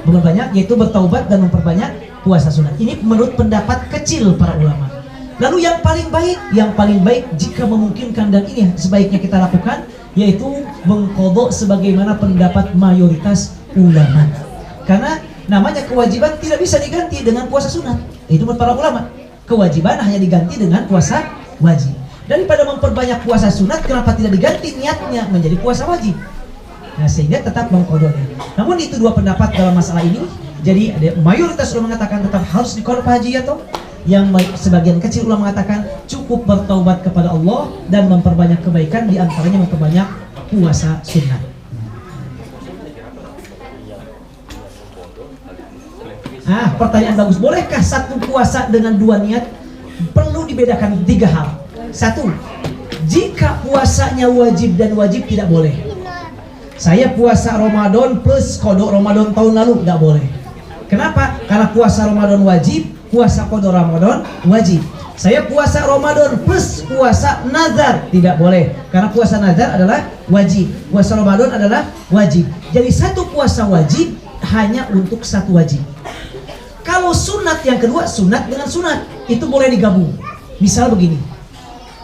Memperbanyak, yaitu bertaubat dan memperbanyak puasa sunat. Ini menurut pendapat kecil para ulama. Lalu yang paling baik jika memungkinkan, dan ini sebaiknya kita lakukan, yaitu mengqadha sebagaimana pendapat mayoritas ulama. Karena namanya kewajiban tidak bisa diganti dengan puasa sunat. Itu menurut para ulama. Kewajiban hanya diganti dengan puasa wajib. Daripada memperbanyak puasa sunat, kenapa tidak diganti niatnya menjadi puasa wajib? Nah, sehingga tetap mengqadhanya. Namun itu 2 pendapat dalam masalah ini, Jadi ada mayoritas ulama mengatakan tetap harus dikodok Pak Haji ya toh. Sebagian kecil ulama mengatakan cukup bertaubat kepada Allah dan memperbanyak kebaikan, di antaranya memperbanyak puasa sunnah. Pertanyaan bagus. Bolehkah satu puasa dengan dua niat? Perlu dibedakan 3 hal. 1. Jika puasanya wajib dan wajib tidak boleh. Saya puasa Ramadan plus qada Ramadan tahun lalu tidak boleh. Kenapa? Karena puasa Ramadan wajib, puasa qada Ramadan wajib. Saya puasa Ramadan plus puasa nazar tidak boleh. Karena puasa nazar adalah wajib, puasa Ramadan adalah wajib. Jadi satu puasa wajib hanya untuk satu wajib. Kalau sunat yang kedua, sunat dengan sunat itu boleh digabung. Misal begini,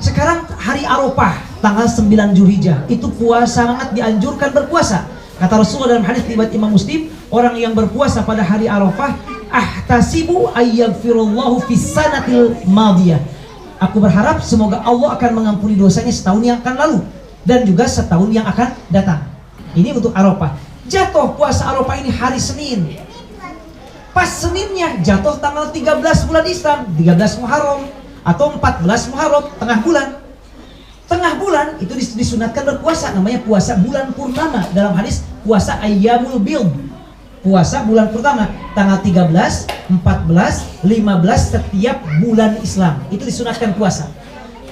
sekarang hari Arafah tanggal 9 Zulhijjah itu puasa, sangat dianjurkan berpuasa. Kata Rasulullah dalam hadis riwayat Imam Muslim, orang yang berpuasa pada hari Arafah, ahtasibu ayyaghfirullahu fis sanatil madiyah. Aku berharap semoga Allah akan mengampuni dosanya setahun yang akan lalu dan juga setahun yang akan datang. Ini untuk Arafah. Jatuh puasa Arafah ini hari Senin. Pas Seninnya jatuh tanggal 13 bulan Islam, 13 Muharram atau 14 Muharram, tengah bulan. Tengah bulan itu disunatkan berpuasa, namanya puasa bulan purnama. Dalam hadis puasa Ayyamul Bid. Puasa bulan pertama tanggal 13, 14, 15 setiap bulan Islam. Itu disunatkan puasa.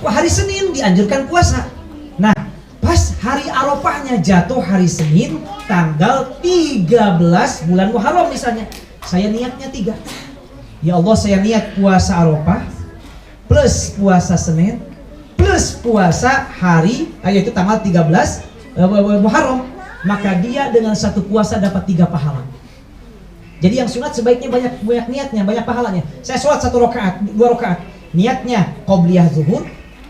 Hari Senin dianjurkan puasa. Nah, pas hari Arafahnya jatuh hari Senin tanggal 13 bulan Muharram misalnya. Saya niatnya 3. Ya Allah, saya niat puasa Arafah plus puasa Senin plus puasa hari yaitu tanggal 13 Muharram. Maka dia dengan satu puasa dapat 3 pahala. Jadi yang sunat sebaiknya banyak niatnya, banyak pahalanya. Saya sholat 1 rakaat, 2 rakaat, niatnya qobliyah zuhur,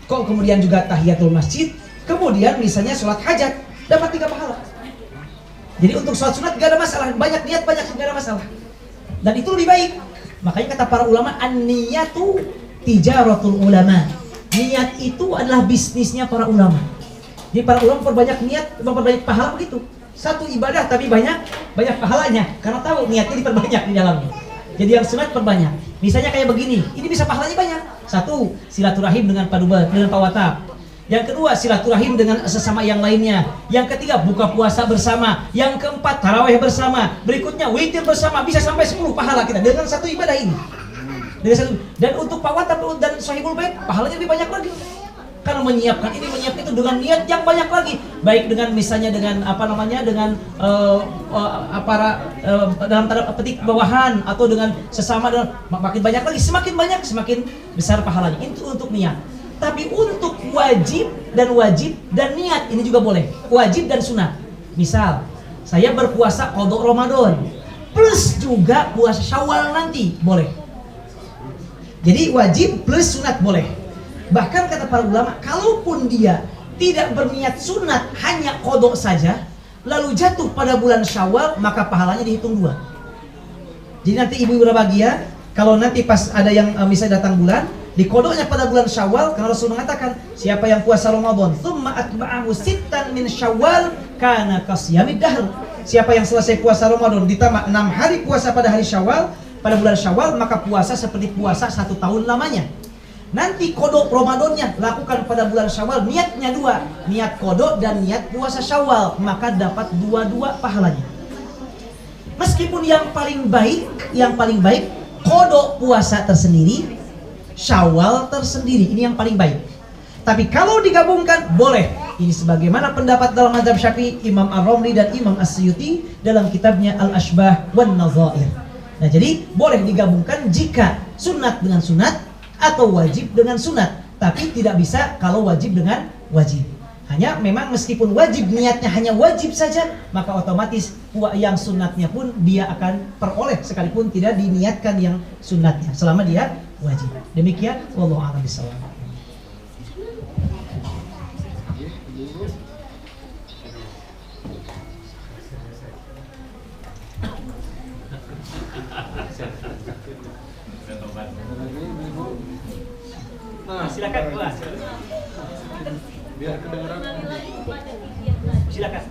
kemudian juga tahiyatul masjid, kemudian misalnya sholat hajat, dapat 3 pahala. Jadi untuk sholat sunat gak ada masalah, banyak niat banyak gak ada masalah. Dan itu lebih baik. Makanya kata para ulama, an-niyatu tijaratul ulama. Niat itu adalah bisnisnya para ulama. Jadi para ulama perbanyak niat, memperbanyak pahala begitu. Satu ibadah tapi banyak pahalanya karena tahu niatnya diperbanyak di dalamnya. Jadi yang sunat perbanyak. Misalnya kayak begini, ini bisa pahalanya banyak. 1, silaturahim dengan dengan pawatab. Yang kedua, silaturahim dengan sesama yang lainnya. Yang ketiga, buka puasa bersama. Yang keempat, tarawih bersama. Berikutnya, witir bersama. Bisa sampai 10 pahala kita dengan satu ibadah ini. Dan untuk pawatab dan sahibul bait, pahalanya lebih banyak lagi. Karena menyiapkan ini, menyiapkan itu dengan niat yang banyak lagi. Baik dengan misalnya dengan dalam tanda petik bawahan atau dengan sesama, makin banyak lagi. Semakin banyak, semakin besar pahalanya. Itu untuk niat. Tapi untuk wajib dan niat ini juga boleh. Wajib dan sunat. Misal, saya berpuasa qada Ramadan plus juga puasa Syawal nanti, boleh. Jadi wajib plus sunat boleh. Bahkan kata para ulama, kalaupun dia tidak berniat sunat, hanya qada saja, lalu jatuh pada bulan Syawal, maka pahalanya dihitung 2. Jadi nanti ibu-ibu berbahagia, kalau nanti pas ada yang misalnya datang bulan, dikodoknya pada bulan Syawal, karena Rasul mengatakan siapa yang puasa Ramadan thumma atba'ahu sittan min Syawal kana kasiyamid dahr. Siapa yang selesai puasa Ramadan ditambah 6 hari puasa pada hari Syawal, pada bulan Syawal, maka puasa seperti puasa 1 tahun lamanya. Nanti kodok Ramadannya lakukan pada bulan Syawal, niatnya 2, niat kodok dan niat puasa Syawal, maka dapat 2 pahalanya. Meskipun yang paling baik kodok puasa tersendiri, Syawal tersendiri, ini yang paling baik. Tapi kalau digabungkan boleh. Ini sebagaimana pendapat dalam mazhab Syafi'i, Imam Ar-Romli dan Imam As-Suyuti dalam kitabnya Al-Ashbah wan Nadhair. Nah, jadi boleh digabungkan jika sunat dengan sunat atau wajib dengan sunat. Tapi tidak bisa kalau wajib dengan wajib. Hanya memang meskipun wajib niatnya hanya wajib saja, maka otomatis yang sunatnya pun dia akan peroleh sekalipun tidak diniatkan yang sunatnya selama dia wajib. Demikian, wallahu a'lam bishawab. Silakan kelas. Biar kedengaran. Silakan.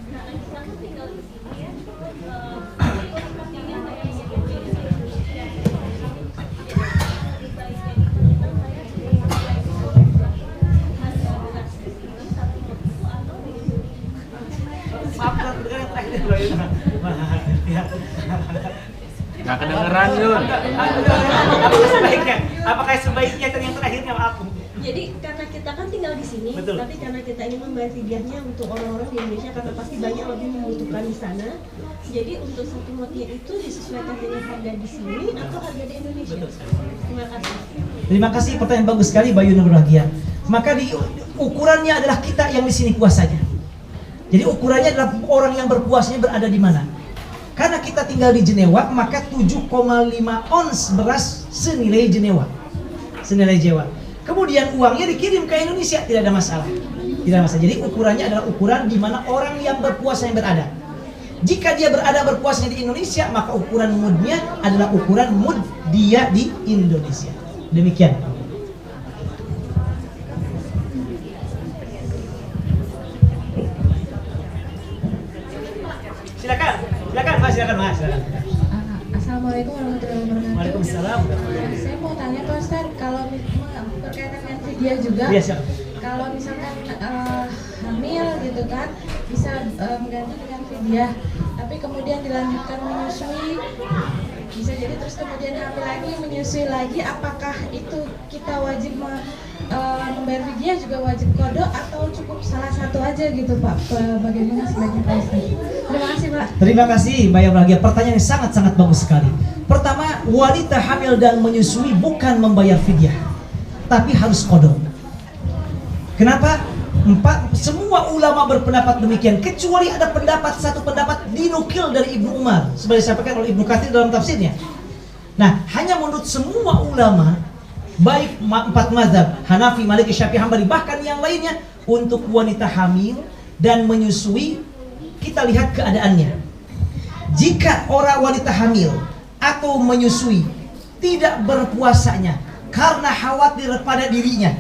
Nggak kedengeran Yun. Apakah sebaiknya yang terakhirnya maaf? Jadi karena kita kan tinggal di sini, Betul. tapi karena kita ingin membayar fidyahnya untuk orang-orang di Indonesia karena pasti banyak lebih membutuhkan di sana. Jadi untuk satu mutiara itu disesuaikan dengan harga di sini atau harga di Indonesia. Terima kasih. Terima kasih, pertanyaan bagus sekali Bayu Nur Bahagia. Maka ukurannya adalah kita yang di sini puasanya. Jadi ukurannya adalah orang yang berpuasanya berada di mana. Karena kita tinggal di Jenewa, maka 7,5 ons beras senilai Jenewa. Senilai Jenewa. Kemudian uangnya dikirim ke Indonesia, tidak ada masalah. Tidak ada masalah. Jadi ukurannya adalah ukuran di mana orang yang berpuasa yang berada. Jika dia berada berpuasanya di Indonesia, maka ukuran mudnya adalah ukuran mud dia di Indonesia. Demikian. Silakan Mas, silakan Mas. Assalamualaikum warahmatullahi wabarakatuh. Waalaikumsalam. Saya mau tanya Pak Ustaz, kalau berkaitan dengan fidyah juga, Iya, silakan. kalau misalkan hamil gitu kan, bisa mengganti dengan fidyah, tapi kemudian dilanjutkan menyusui, bisa jadi terus kemudian hamil lagi, menyusui lagi, apakah itu kita wajib membayar fidyah, juga wajib qada atau cukup salah satu aja gitu Pak? Bagaimana sebaiknya Pak Ustaz? Terima kasih Pak. Terima kasih Mbak yang Bahagia. Pertanyaan yang sangat-sangat bagus sekali. Pertama, wanita hamil dan menyusui bukan membayar fidyah, tapi harus qada. Kenapa? Semua ulama berpendapat demikian, kecuali ada satu pendapat dinukil dari Ibnu Umar, sebagai disampaikan oleh Ibnu Katsir dalam tafsirnya. Nah, hanya menurut semua ulama, baik 4 mazhab, Hanafi, Maliki, Syafi'i, Hambali, bahkan yang lainnya, untuk wanita hamil dan menyusui, kita lihat keadaannya. Jika orang wanita hamil atau menyusui tidak berpuasanya karena khawatir pada dirinya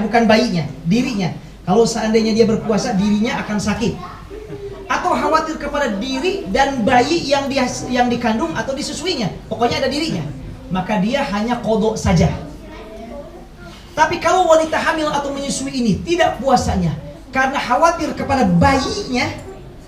bukan bayinya, dirinya. Kalau seandainya dia berpuasa, dirinya akan sakit. Atau khawatir kepada diri dan bayi yang dikandung atau disusuinya, pokoknya ada dirinya, maka dia hanya qada saja. Tapi kalau wanita hamil atau menyusui ini tidak puasanya karena khawatir kepada bayinya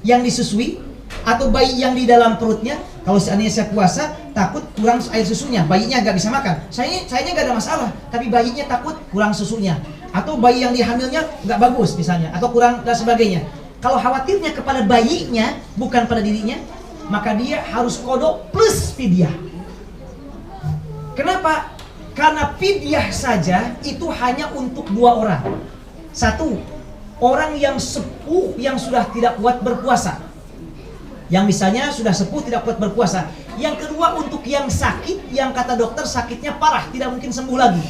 yang disusui atau bayi yang di dalam perutnya, kalau seandainya saya puasa takut kurang air susunya, bayinya nggak bisa makan, sayanya nggak ada masalah, tapi bayinya takut kurang susunya, atau bayi yang dihamilnya nggak bagus misalnya, atau kurang dan sebagainya. Kalau khawatirnya kepada bayinya bukan pada dirinya, maka dia harus qada plus fidyah. Kenapa? Karena fidyah saja itu hanya untuk 2 orang. 1, orang yang sepuh yang sudah tidak kuat berpuasa, yang misalnya sudah sepuh tidak kuat berpuasa. Yang kedua, untuk yang sakit, yang kata dokter sakitnya parah, tidak mungkin sembuh lagi,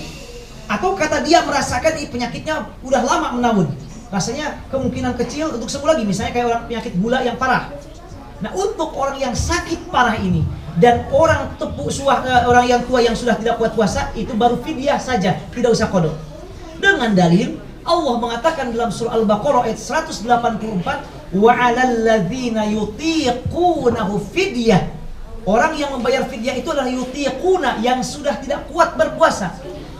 atau kata dia merasakan penyakitnya udah lama menahun, rasanya kemungkinan kecil untuk sembuh lagi, misalnya kayak orang penyakit gula yang parah. Nah, untuk orang yang sakit parah ini dan orang orang yang tua yang sudah tidak kuat puasa, itu baru fidyah saja, tidak usah qada. Dengan dalil Allah mengatakan dalam surah Al-Baqarah ayat 184, wa 'alal ladzina yutiqunahu fidyah. Orang yang membayar fidyah itu adalah yutiquna, yang sudah tidak kuat berpuasa.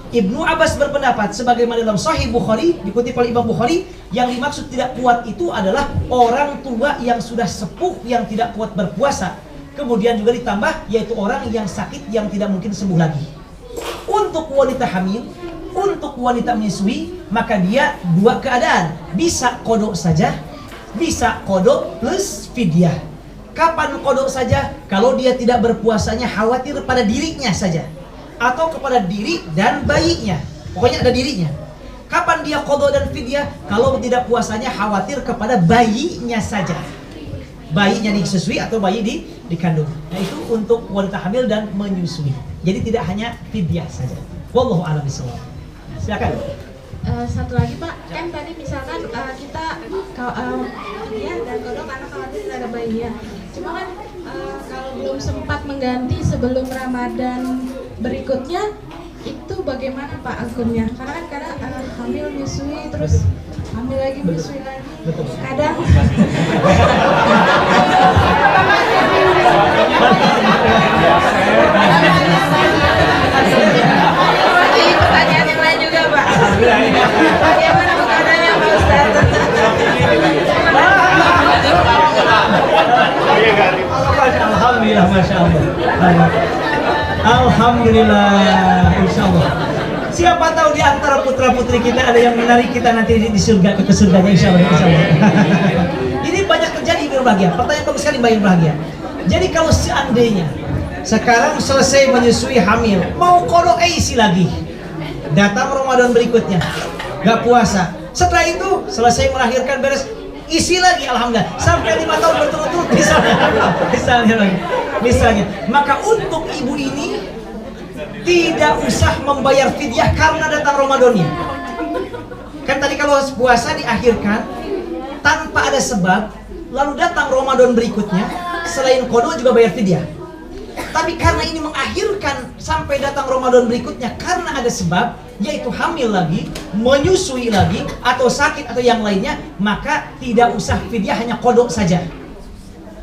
Ibnu Abbas berpendapat sebagaimana dalam Sahih Bukhari, dikutip oleh Imam Bukhari, yang dimaksud tidak kuat itu adalah orang tua yang sudah sepuh yang tidak kuat berpuasa. Kemudian juga ditambah yaitu orang yang sakit yang tidak mungkin sembuh lagi. Untuk wanita hamil, untuk wanita menyusui, maka dia 2 keadaan, bisa qada saja, bisa qada plus fidyah. Kapan qada saja? Kalau dia tidak berpuasanya khawatir pada dirinya saja, atau kepada diri dan bayinya, pokoknya ada dirinya. Kapan dia qada dan fidyah? Kalau tidak puasanya khawatir kepada bayinya saja, bayinya disusui atau bayi dikandung. Nah, itu untuk wanita hamil dan menyusui. Jadi tidak hanya fidyah saja. Wallahu a'lam bishawab. Silakan. Satu lagi Pak, kan tadi misalkan kita fidyah dan qada karena khawatir tidak ada bayinya. Cuma kan kalau belum sempat mengganti sebelum Ramadan berikutnya, itu bagaimana Pak hukumnya? Karena kan hamil menyusui terus hamil lagi menyusui lagi. Betul. Kadang Jadi pertanyaan yang lain juga Pak. Bagaimana keadaannya Pak Ustaz? Alhamdulillah, insya Allah. Siapa tahu di antara putra putri kita ada yang menarik kita nanti di surga, ke surganya insya Allah. Insya Allah. Ini banyak terjadi biar bahagia. Pertanyaan bagus sekali biar bahagia. Jadi kalau seandainya sekarang selesai menyusui hamil, mau kodok isi lagi, datang Ramadan berikutnya, gak puasa. Setelah itu selesai melahirkan beres, isi lagi, alhamdulillah, sampai 5 tahun berturut-turut misalnya. Maka untuk ibu ini tidak usah membayar fidyah karena datang Ramadannya. Kan tadi kalau puasa diakhirkan tanpa ada sebab, lalu datang Ramadan berikutnya, selain qada juga bayar fidyah. Tapi karena ini mengakhirkan sampai datang Ramadan berikutnya karena ada sebab, yaitu hamil lagi, menyusui lagi, atau sakit atau yang lainnya, maka tidak usah fidyah, hanya qada saja.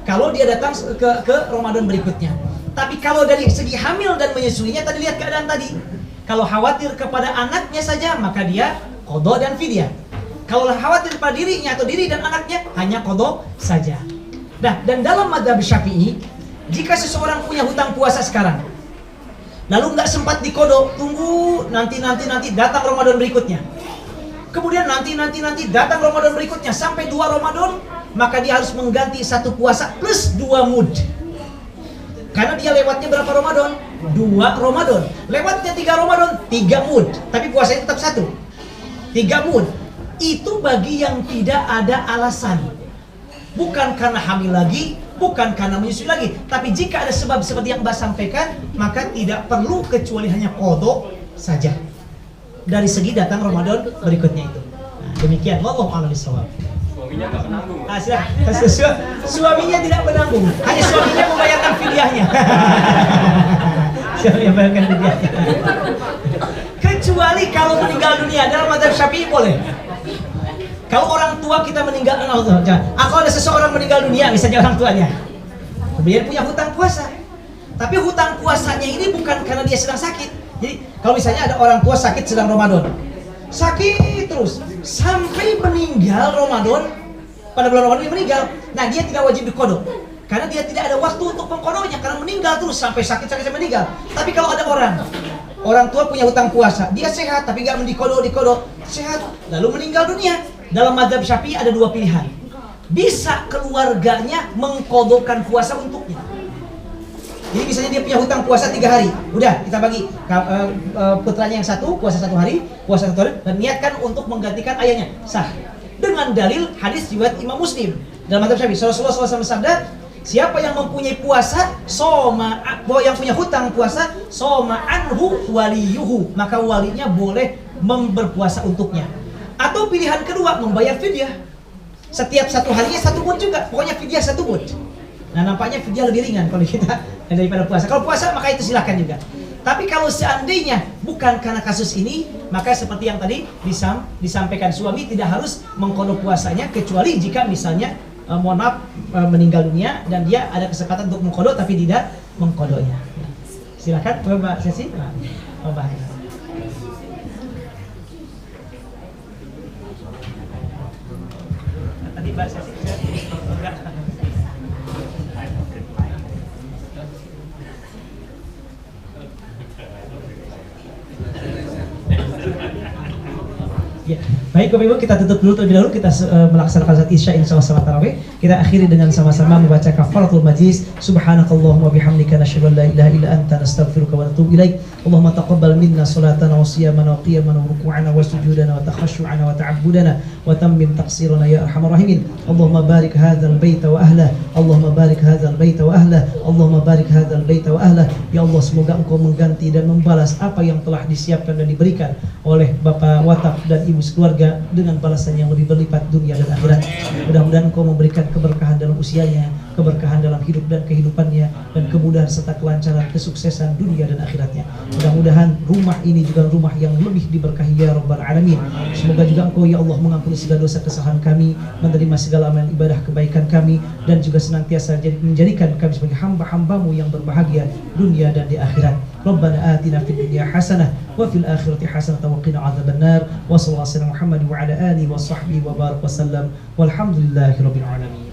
Kalau dia datang ke Ramadan berikutnya. Tapi kalau dari segi hamil dan menyusuinya, tadi lihat keadaan tadi. Kalau khawatir kepada anaknya saja, maka dia qada dan fidyah. Kalau khawatir pada dirinya atau diri dan anaknya, hanya qada saja. Nah, dan dalam mazhab Syafi'i, jika seseorang punya hutang puasa sekarang, lalu nggak sempat diqada, tunggu nanti datang Ramadan berikutnya. Kemudian nanti datang Ramadan berikutnya sampai 2 Ramadan, maka dia harus mengganti 1 puasa plus 2 mud. Karena dia lewatnya berapa Ramadan? 2 Ramadan. Lewatnya 3 Ramadan, 3 mud. Tapi puasanya tetap 1. 3 mud. Itu bagi yang tidak ada alasan. Bukan karena hamil lagi, bukan karena menyusui lagi. Tapi jika ada sebab seperti yang Mbak sampaikan, maka tidak perlu kecuali hanya qada saja. Dari segi datang Ramadan berikutnya itu. Nah, demikian. Wallahu a'lam bishawab. Suaminya nggak menanggung. Suaminya tidak menanggung, hanya suaminya membayarkan fidyahnya. Suaminya membayarkan fidyahnya. Kecuali kalau meninggal dunia, dalam mazhab Syafi'i boleh. Kalau orang tua kita meninggal, kalau ada seseorang meninggal dunia, misalnya orang tuanya, kemudian punya hutang puasa, tapi hutang puasanya ini bukan karena dia sedang sakit. Jadi kalau misalnya ada orang tua sakit sedang Ramadan, sakit terus sampai meninggal Ramadan, pada bulan Ramadan dia meninggal, nah dia tidak wajib diqada karena dia tidak ada waktu untuk mengqadanya karena meninggal terus sampai sakit sampai meninggal. Tapi kalau ada orang tua punya hutang puasa, dia sehat tapi nggak diqada, sehat lalu meninggal dunia, dalam mazhab Syafi'i ada 2 pilihan. Bisa keluarganya mengqadakan puasa untuknya. Jadi misalnya dia punya hutang puasa 3 hari, udah kita bagi putranya yang 1 puasa 1 hari, puasa 1 hari, dan niatkan untuk menggantikan ayahnya, sah. Dengan dalil hadis riwayat Imam Muslim dalam mazhab Syafi'i, Rasulullah SAW bersabda, siapa yang mempunyai puasa, yang punya hutang puasa, soma anhu waliyuhu, maka walinya boleh berpuasa untuknya. Atau pilihan kedua, membayar fidyah. Setiap 1 harinya 1 mud juga, pokoknya fidyah 1 mud. Nah, nampaknya fidyah lebih ringan kalau kita daripada puasa. Kalau puasa maka itu silakan juga. Tapi kalau seandainya bukan karena kasus ini, maka seperti yang tadi disampaikan, suami tidak harus mengqada puasanya kecuali jika misalnya mohon maaf meninggal dunia dan dia ada kesempatan untuk mengqada tapi tidak mengqadanya. Silakan Mbak Sesi. Mbak. Tadi Mbak Sesi. Ya. Baik Bapak Ibu, kita tutup dulu terlebih dahulu, kita melaksanakan salat Isya insyaallah salat tarawih. Kita akhiri dengan sama-sama membaca kafaratul majlis. Subhanakallahumma bihamdika nasyhadu an la ilaha illa anta nastaghfiruka wa natubu ilaik. Allahumma taqabbal minna salatana wa siyamana wa qiyamana wa ruku'ana wa sujudana wa takhashu'ana wa ta'abbudana wa tammim taqsirana ya arhamar rahimin. Allahumma barik hadzal baita wa ahlah. Allahumma barik hadzal baita wa ahlah. Allahumma barik hadzal baita wa ahlah. Ya Allah, semoga Engkau mengganti dan membalas apa yang telah disiapkan dan diberikan oleh Bapak Wataf dan Ibu sekeluarga dengan balasan yang lebih berlipat dunia dan akhirat. Mudah-mudahan Engkau memberikan keberkahan dalam usianya, keberkahan dalam hidup dan kehidupannya, dan kemudahan serta kelancaran kesuksesan dunia dan akhiratnya. Mudah-mudahan rumah ini juga rumah yang lebih diberkahi ya Rabbal Alamin. Semoga juga Engkau ya Allah mengampuni segala dosa kesalahan kami, menerima segala amal ibadah kebaikan kami, dan juga senantiasa menjadikan kami sebagai hamba-hambamu yang berbahagia dunia dan di akhirat. Rabbana atina fid dunya hasanah wa fil akhirati hasanah wa qina adzabannar. Wa sallallahu alaihi wa sallam Muhammad wa ala alihi wa sahbihi wa barak wa sallam. Walhamdulillahirabbil alamin.